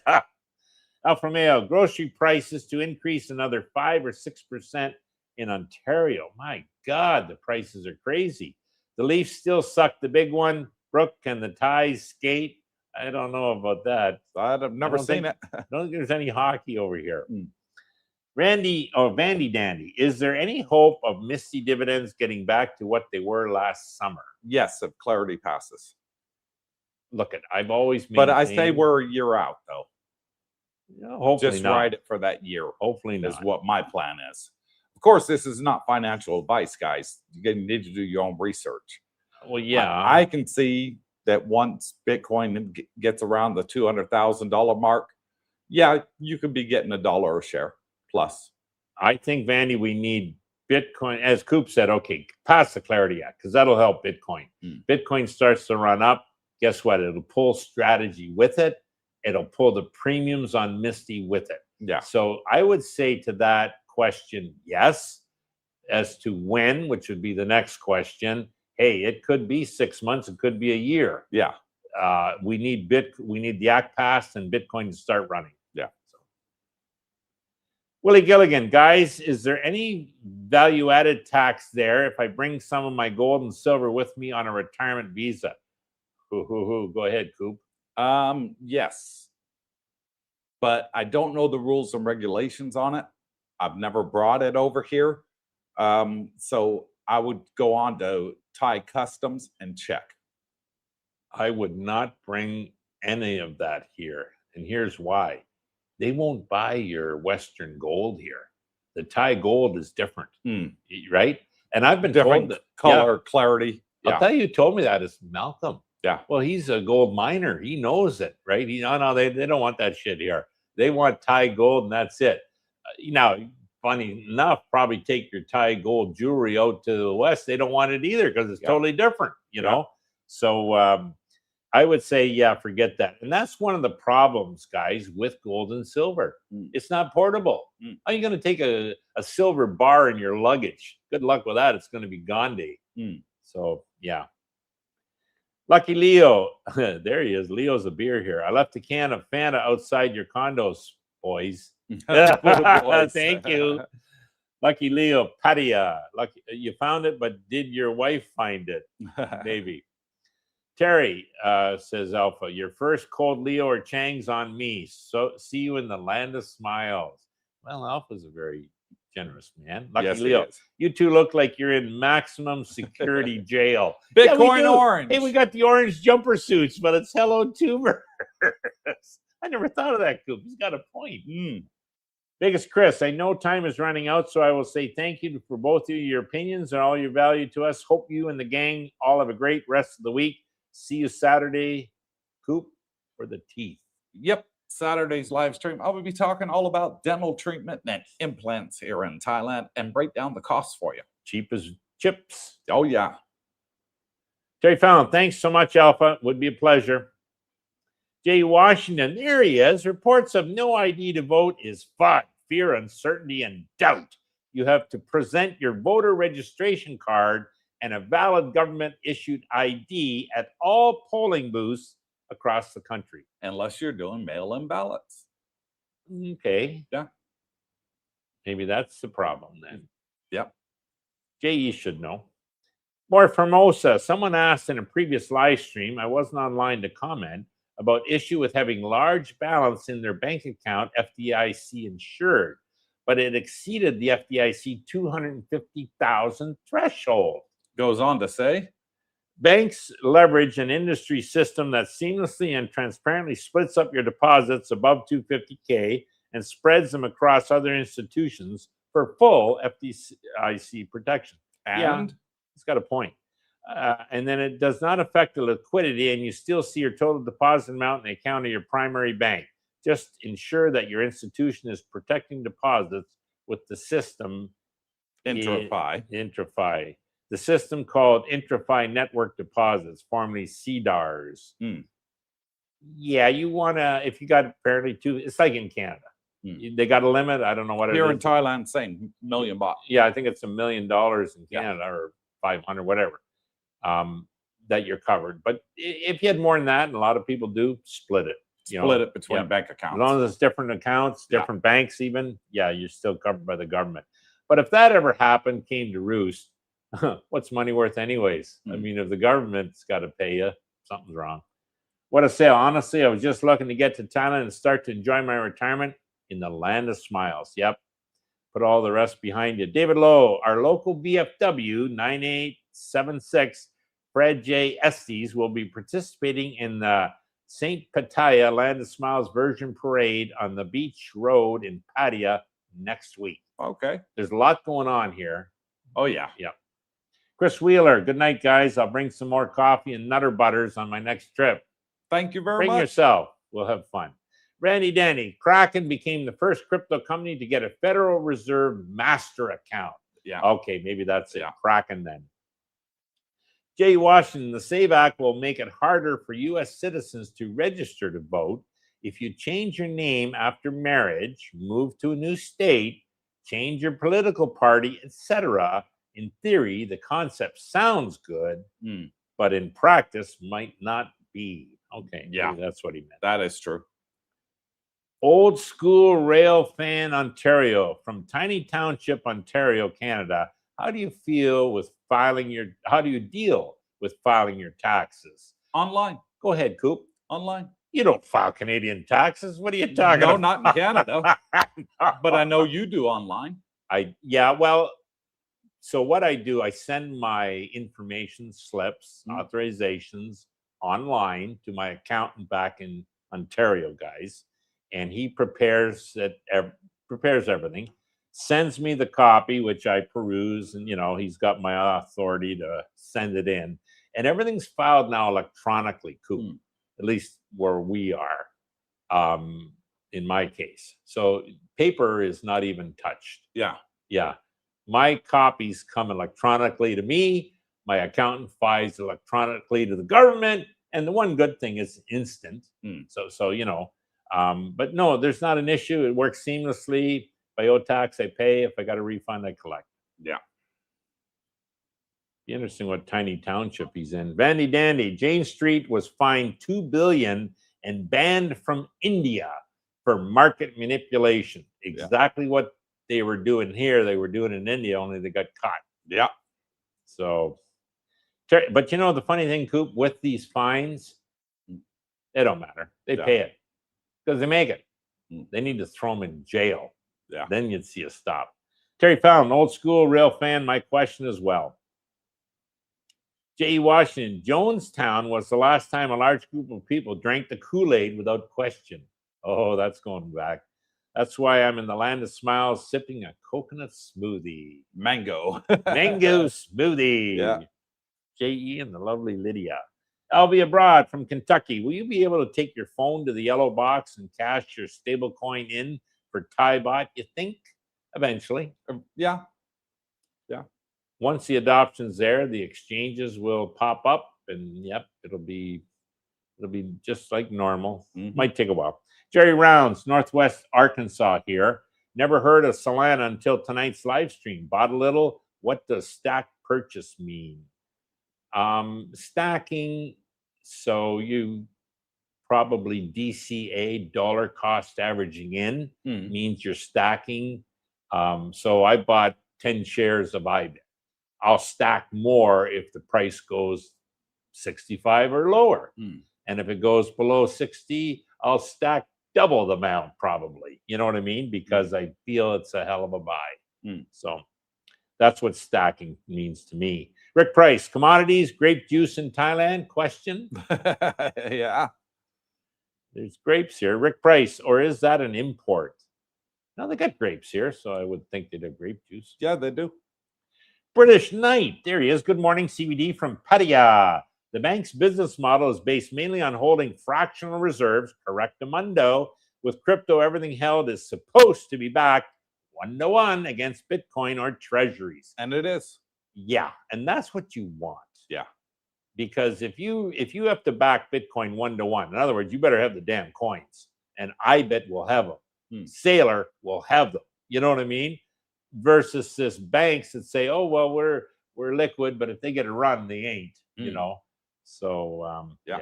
Alpha Mayo, grocery prices to increase another 5 or 6% in Ontario. My God, the prices are crazy. The Leafs still suck the big one. Brooke, and the Thais skate? I don't know about that. I've never seen it. I don't think there's any hockey over here. Vandy Dandy, is there any hope of Misty dividends getting back to what they were last summer? Yes, if clarity passes. Look, I've always maintained, but I say we're a year out, though. Hopefully just not. ride it for that year. Hopefully not. Is what my plan is. Of course, this is not financial advice, guys. You need to do your own research. Well, yeah, I can see that once Bitcoin gets around the $200,000 mark, you could be getting $1 a share plus. I think, Vandy, we need Bitcoin, as Coop said. Okay, pass the Clarity Act because that'll help Bitcoin. Bitcoin starts to run up. Guess what? It'll pull strategy with it. It'll pull the premiums on Misty with it. Yeah. So I would say to that question, yes. As to when, which would be the next question, hey, it could be 6 months. It could be a year. Yeah. We need the act passed and Bitcoin to start running. Yeah. So. Willie Gilligan, guys, is there any value-added tax there if I bring some of my gold and silver with me on a retirement visa? Go ahead, Coop. Yes, but I don't know the rules and regulations on it. I've never brought it over here, so I would go on to Thai Customs and check. I would not bring any of that here, and here's why: they won't buy your Western gold here. The Thai gold is different, right? And I've been told that color, clarity. I'll tell you, who told me that is Malcolm. Yeah. Well, he's a gold miner. He knows it, right? They don't want that shit here. They want Thai gold, and that's it. Now, funny enough, probably take your Thai gold jewelry out to the West. They don't want it either because it's totally different, you know? So I would say, yeah, forget that. And that's one of the problems, guys, with gold and silver. It's not portable. How are you going to take a silver bar in your luggage? Good luck with that. It's going to be Gandhi. So, yeah. Lucky Leo. There he is. Leo's a beer here. I left a can of Fanta outside your condos, boys. Thank you. Lucky Leo, Patia. Lucky, you found it, but did your wife find it? Maybe. Terry says, Alpha, your first cold Leo or Chang's on me. So see you in the land of smiles. Well, Alpha's a very generous man. Lucky Leo. You two look like you're in maximum security jail. Bitcoin orange. Hey, we got the orange jumper suits, but it's hello tumors. I never thought of that, Coop. He's got a point. Biggest Chris, I know time is running out, so I will say thank you for both of your opinions and all your value to us. Hope you and the gang all have a great rest of the week. See you Saturday, Coop, for the teeth. Yep, Saturday's live stream. I will be talking all about dental treatment and implants here in Thailand and break down the costs for you. Cheap as chips. Oh, yeah. Terry Fallon, thanks so much, Alpha. Would be a pleasure. Jay Washington, there he is. Reports of no ID to vote is fun, fear, uncertainty, and doubt. You have to present your voter registration card and a valid government-issued ID at all polling booths across the country. Unless you're doing mail-in ballots. Okay. Yeah. Maybe that's the problem then. Yep. J.E. should know. More Formosa. Someone asked in a previous live stream, I wasn't online to comment, about issue with having large balance in their bank account, FDIC insured, but it exceeded the FDIC 250,000 threshold. Goes on to say, banks leverage an industry system that seamlessly and transparently splits up your deposits above 250K and spreads them across other institutions for full FDIC protection. And yeah, it's got a point. And then it does not affect the liquidity, and you still see your total deposit amount in the account of your primary bank. Just ensure that your institution is protecting deposits with the system IntraFi. The system called IntraFi Network Deposits, formerly CDARS. Yeah, you want to, if you got apparently it's like in Canada. They got a limit. I don't know what it is. Here in Thailand, same $1 million. Yeah, I think it's $1 million in Canada or 500, whatever, that you're covered. But if you had more than that, and a lot of people do, split it. Split it between bank accounts. As long as it's different accounts, different banks even, you're still covered by the government. But if that ever happened, came to roost, what's money worth anyways? I mean, if the government's got to pay you, something's wrong. What a sale. Honestly, I was just looking to get to Thailand and start to enjoy my retirement in the land of smiles. Yep. Put all the rest behind you. David Lowe, our local VFW 9876, Fred J. Estes, will be participating in the St. Pattaya Land of Smiles Virgin Parade on the Beach Road in Pattaya next week. Okay. There's a lot going on here. Oh, yeah. Yeah. Chris Wheeler, good night, guys. I'll bring some more coffee and Nutter Butters on my next trip. Thank you very much. Bring yourself. We'll have fun. Randy Danny, Kraken became the first crypto company to get a Federal Reserve master account. Yeah. Okay, maybe that's it. Kraken then. Jay Washington, the SAVE Act will make it harder for U.S. citizens to register to vote if you change your name after marriage, move to a new state, change your political party, etc. In theory, the concept sounds good, but in practice might not be. Okay, yeah, that's what he meant. That is true. Old School Rail Fan Ontario from Tiny Township, Ontario, Canada. How do you deal with filing your taxes? Online. Go ahead, Coop. Online. You don't file Canadian taxes. What are you talking about? No, not in Canada. But I know you do online. So what I do, I send my information slips, authorizations online to my accountant back in Ontario, guys, and he prepares everything, sends me the copy, which I peruse, and he's got my authority to send it in, and everything's filed now electronically, Coop, at least where we are, in my case. So paper is not even touched. Yeah. My copies come electronically to me. My accountant files electronically to the government. And the one good thing is instant. So you know, but no, there's not an issue. It works seamlessly. If I owe tax, I pay. If I got a refund, I collect. Yeah. Be interesting what tiny township he's in. Vandy Dandy. Jane Street was fined $2 billion and banned from India for market manipulation. Exactly what they were doing here, they were doing in India, only they got caught. Yeah. So, but you know, the funny thing, Coop, with these fines, it don't matter. They pay it because they make it. They need to throw them in jail. Yeah. Then you'd see a stop. Terry Fallon, old school rail fan. My question as well. J.E. Washington, Jonestown was the last time a large group of people drank the Kool-Aid without question. Oh, that's going back. That's why I'm in the land of smiles sipping a coconut smoothie. Mango. Mango smoothie. Yeah. J.E. and the lovely Lydia. I'll be abroad from Kentucky. Will you be able to take your phone to the yellow box and cash your stable coin in for Thai baht, you think? Eventually. Yeah. Once the adoption's there, the exchanges will pop up, and yep, it'll be just like normal. Might take a while. Jerry Rounds, Northwest Arkansas here. Never heard of Solana until tonight's live stream. Bought a little. What does stack purchase mean? Stacking, so you probably DCA, dollar cost averaging in, means you're stacking. So I bought 10 shares of IBIT. I'll stack more if the price goes 65 or lower. And if it goes below 60, I'll stack double the amount probably. You know what I mean? Because I feel it's a hell of a buy. So that's what stacking means to me. Rick Price, commodities, grape juice in Thailand? Question. Yeah. There's grapes here. Rick Price, or is that an import? No, they got grapes here, so I would think they'd have grape juice. Yeah, they do. British Knight, there he is. Good morning, CBD from Pattaya. The bank's business model is based mainly on holding fractional reserves, correctamundo. With crypto, everything held is supposed to be backed 1-to-1 against Bitcoin or treasuries. And it is. Yeah, and that's what you want. Yeah. Because if you have to back Bitcoin 1-to-1, in other words, you better have the damn coins. And IBIT will have them. Sailor will have them. You know what I mean? Versus this banks that say, oh, well, we're liquid, but if they get a run, they ain't, you know. So yeah.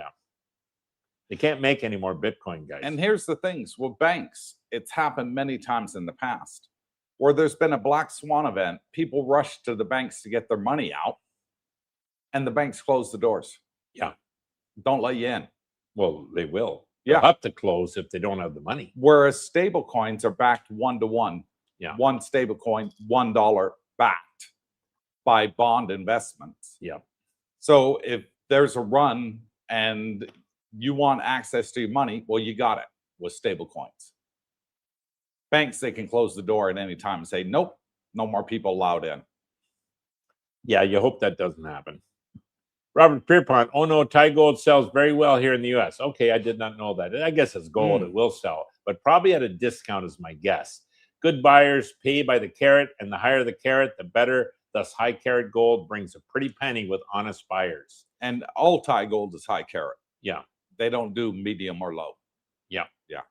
They can't make any more Bitcoin, guys. And here's the things with banks, it's happened many times in the past where there's been a black swan event. People rush to the banks to get their money out, and the banks close the doors. Yeah. Don't let you in. Well, they will. Yeah. They'll have to close if they don't have the money. Whereas stable coins are backed 1-to-1. Yeah. One stable coin, $1 backed by bond investments. Yeah. So if there's a run and you want access to your money, well, you got it with stable coins. Banks, they can close the door at any time and say, nope, no more people allowed in. Yeah, you hope that doesn't happen. Robert Pierpont, oh no, Thai gold sells very well here in the U.S. Okay, I did not know that. I guess it's gold, it will sell, but probably at a discount is my guess. Good buyers pay by the carat, and the higher the carat, the better. Thus, high carat gold brings a pretty penny with honest buyers. And all Thai gold is high carat. Yeah. They don't do medium or low. Yeah. Yeah.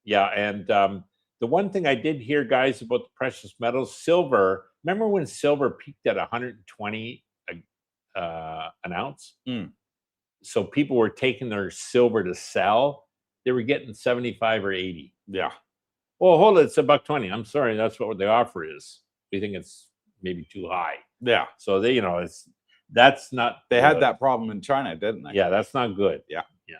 Yeah. And the one thing I did hear, guys, about the precious metals, silver. Remember when silver peaked at 120 an ounce? So people were taking their silver to sell. They were getting 75 or 80. Yeah. Well, hold it. It's $1.20. I'm sorry. That's what the offer is. We think it's maybe too high. Yeah. So they, that's not. They had that problem in China, didn't they? Yeah, that's not good. Yeah. Yeah.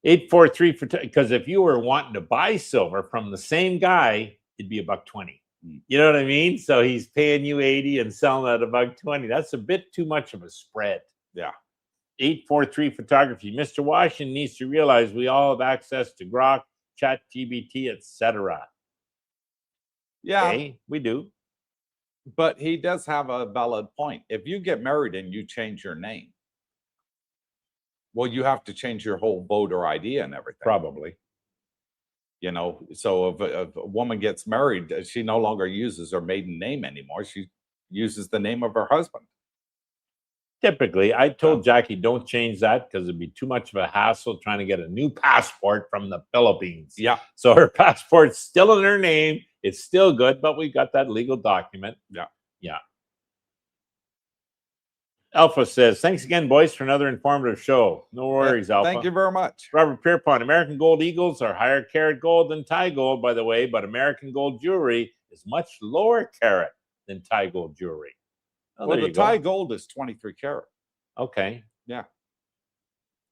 843 for, because if you were wanting to buy silver from the same guy, it'd be $1.20. You know what I mean? So he's paying you 80 and selling at $1.20. That's a bit too much of a spread. Yeah. 843 photography. Mr. Washington needs to realize we all have access to Grok, ChatGPT, etc. Yeah. Okay, we do. But he does have a valid point. If you get married and you change your name, well, you have to change your whole voter ID and everything. Probably. So if a woman gets married, she no longer uses her maiden name anymore. She uses the name of her husband. Typically, I told Jackie, don't change that because it'd be too much of a hassle trying to get a new passport from the Philippines. Yeah. So her passport's still in her name. It's still good, but we got that legal document. Yeah. Yeah. Alpha says, thanks again, boys, for another informative show. No worries, Alpha. Thank you very much. Robert Pierpont, American gold eagles are higher carat gold than Thai gold, by the way, but American gold jewelry is much lower carat than Thai gold jewelry. Oh, Well, the Thai gold is 23 karat. Okay. Yeah.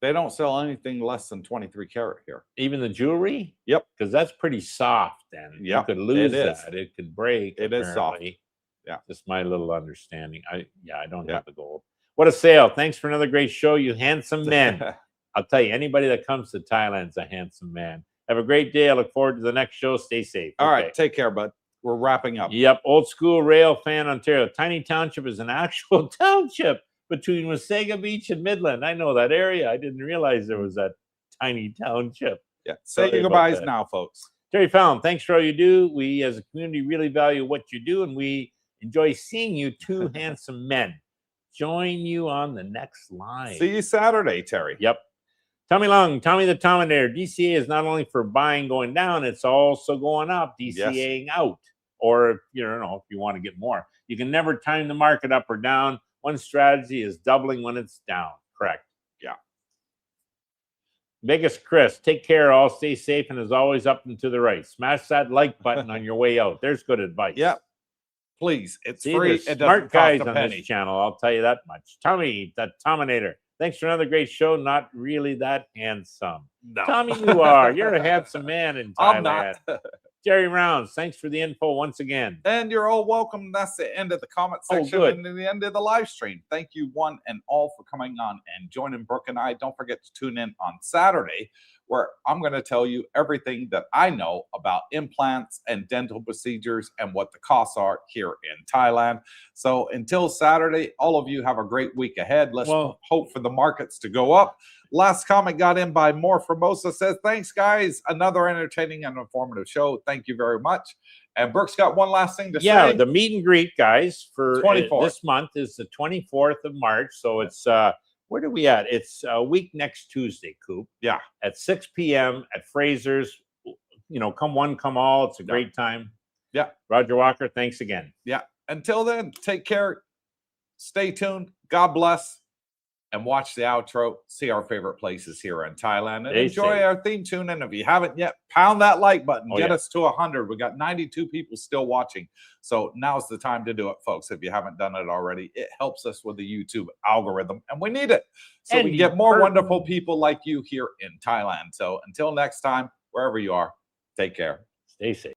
They don't sell anything less than 23 karat here. Even the jewelry? Yep. Because that's pretty soft, and Yeah, you could lose it is. that. It could break. It is soft. apparently. Yeah. Just my little understanding. I don't have the gold. What a sale. Thanks for another great show, you handsome men. I'll tell you, anybody that comes to Thailand's a handsome man. Have a great day. I look forward to the next show. Stay safe. All right. Take care, bud. We're wrapping up. Yep. Old school rail fan, Ontario. Tiny Township is an actual township between Wasaga Beach and Midland. I know that area. I didn't realize there was that tiny township. Yeah. Say Sorry your about goodbyes that. now, folks. Terry Fallon, thanks for all you do. We as a community really value what you do, and we enjoy seeing you two handsome men. Join you on the next live. See you Saturday, Terry. Yep. Tommy Long, Tommy the Tominator. DCA is not only for buying going down, it's also going up, DCAing out. Or, you know, if you want to get more. You can never time the market up or down. One strategy is doubling when it's down. Correct. Yeah. Vegas Chris, take care, all stay safe, and as always, up and to the right. Smash that like button on your way out. There's good advice. Yep. Please. It's See, free. there's It smart doesn't cost guys a on penny. this channel, I'll tell you that much. Tommy, the Tominator. Thanks for another great show. Not really that handsome. No. Tommy, you are. You're a handsome man in Thailand. I'm not. Jerry Rounds, thanks for the info once again. And you're all welcome. That's the end of the comment Oh, section good. and the end of the live stream. Thank you one and all for coming on and joining Brooke and I. Don't forget to tune in on Saturday, where I'm going to tell you everything that I know about implants and dental procedures and what the costs are here in Thailand. So until Saturday, all of you have a great week ahead. Let's hope for the markets to go up. Last comment got in by More Formosa, says, thanks, guys. Another entertaining and informative show. Thank you very much. And Brooke's got one last thing to say. Yeah, the meet and greet, guys, for 24th. This month is the 24th of March. So it's, where are we at? It's a week next Tuesday, Coop. Yeah. At 6 p.m. at Fraser's. You know, come one, come all. It's a great time. Yeah. Roger Walker, thanks again. Yeah. Until then, take care. Stay tuned. God bless. And watch the outro. See our favorite places here in Thailand. And enjoy our theme tune. And if you haven't yet, pound that like button. Get us to 100. We got 92 people still watching. So now's the time to do it, folks. If you haven't done it already, it helps us with the YouTube algorithm. And we need it. So we get more wonderful people like you here in Thailand. So until next time, wherever you are, take care. Stay safe.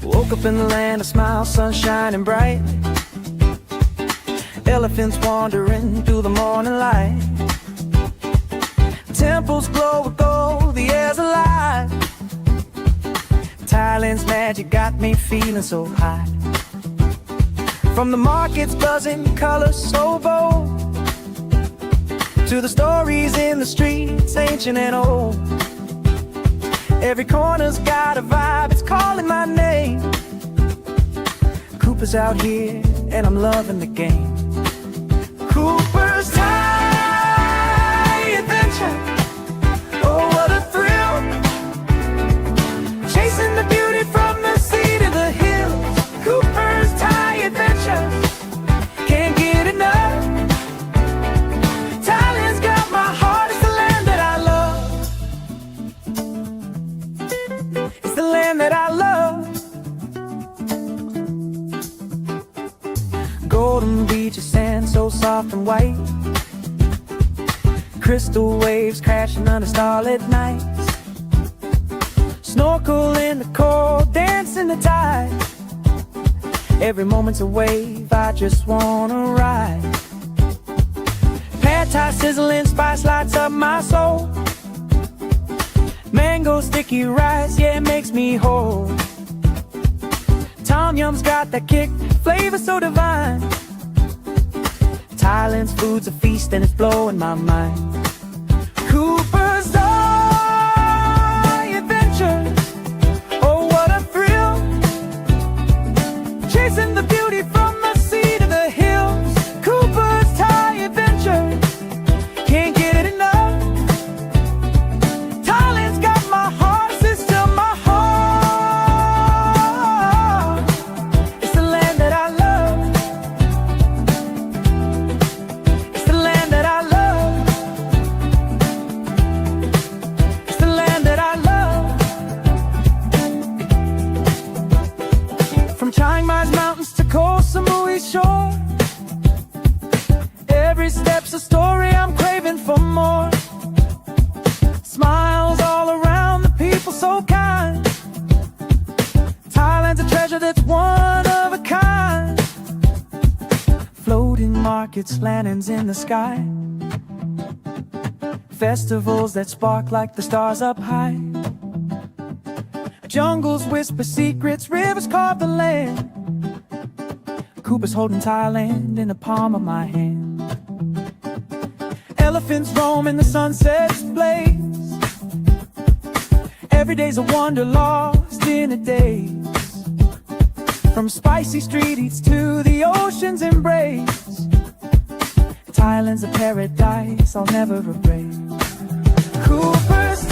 Woke up in the land of smiles, sun shining bright. Elephants wandering through the morning light. Temples glow with gold, the air's alive. Thailand's magic got me feeling so high. From the markets buzzing, colors so bold, to the stories in the streets, ancient and old. Every corner's got a vibe, it's calling my name. Cooper's out here, and I'm loving the game. Cooper's Thai-adventure. Oh, what a thrill. Chasing the beauty from the sea to the hills. Cooper's Thai-adventure. Can't get enough. Thailand's got my heart, it's the land that I love. It's the land that I love. Golden beaches, sand so soft and white. Crystal waves crashing under starlit nights. Snorkel in the cold, dance in the tide. Every moment's a wave, I just wanna ride. Pad thai sizzling, spice lights up my soul. Mango sticky rice, yeah, it makes me whole. Tom Tom Yum's got that kick, flavor so divine. Thailand's food's a feast and it's blowing my mind. Coopersthaiadventure, oh what a thrill. Chasing the beauty from the sea to the hills. Coopersthaiadventure, can't get it enough. Thailand's got my heart, sister, my heart. It's the land that I love. It's the land that I love. It's the land that I love. From Chiang Mai's mountains to Koh Samui's shore, every step's a story, I'm craving for more. Smiles all around, the people so kind. Thailand's a treasure that's one of a kind. Floating markets, lanterns in the sky, festivals that spark like the stars up high. Jungles whisper secrets, rivers carve the land. Cooper's holding Thailand in the palm of my hand. Elephants roam in the sunset's blaze. Every day's a wonder lost in a daze. From spicy street eats to the ocean's embrace, Thailand's a paradise I'll never erase. Cooper's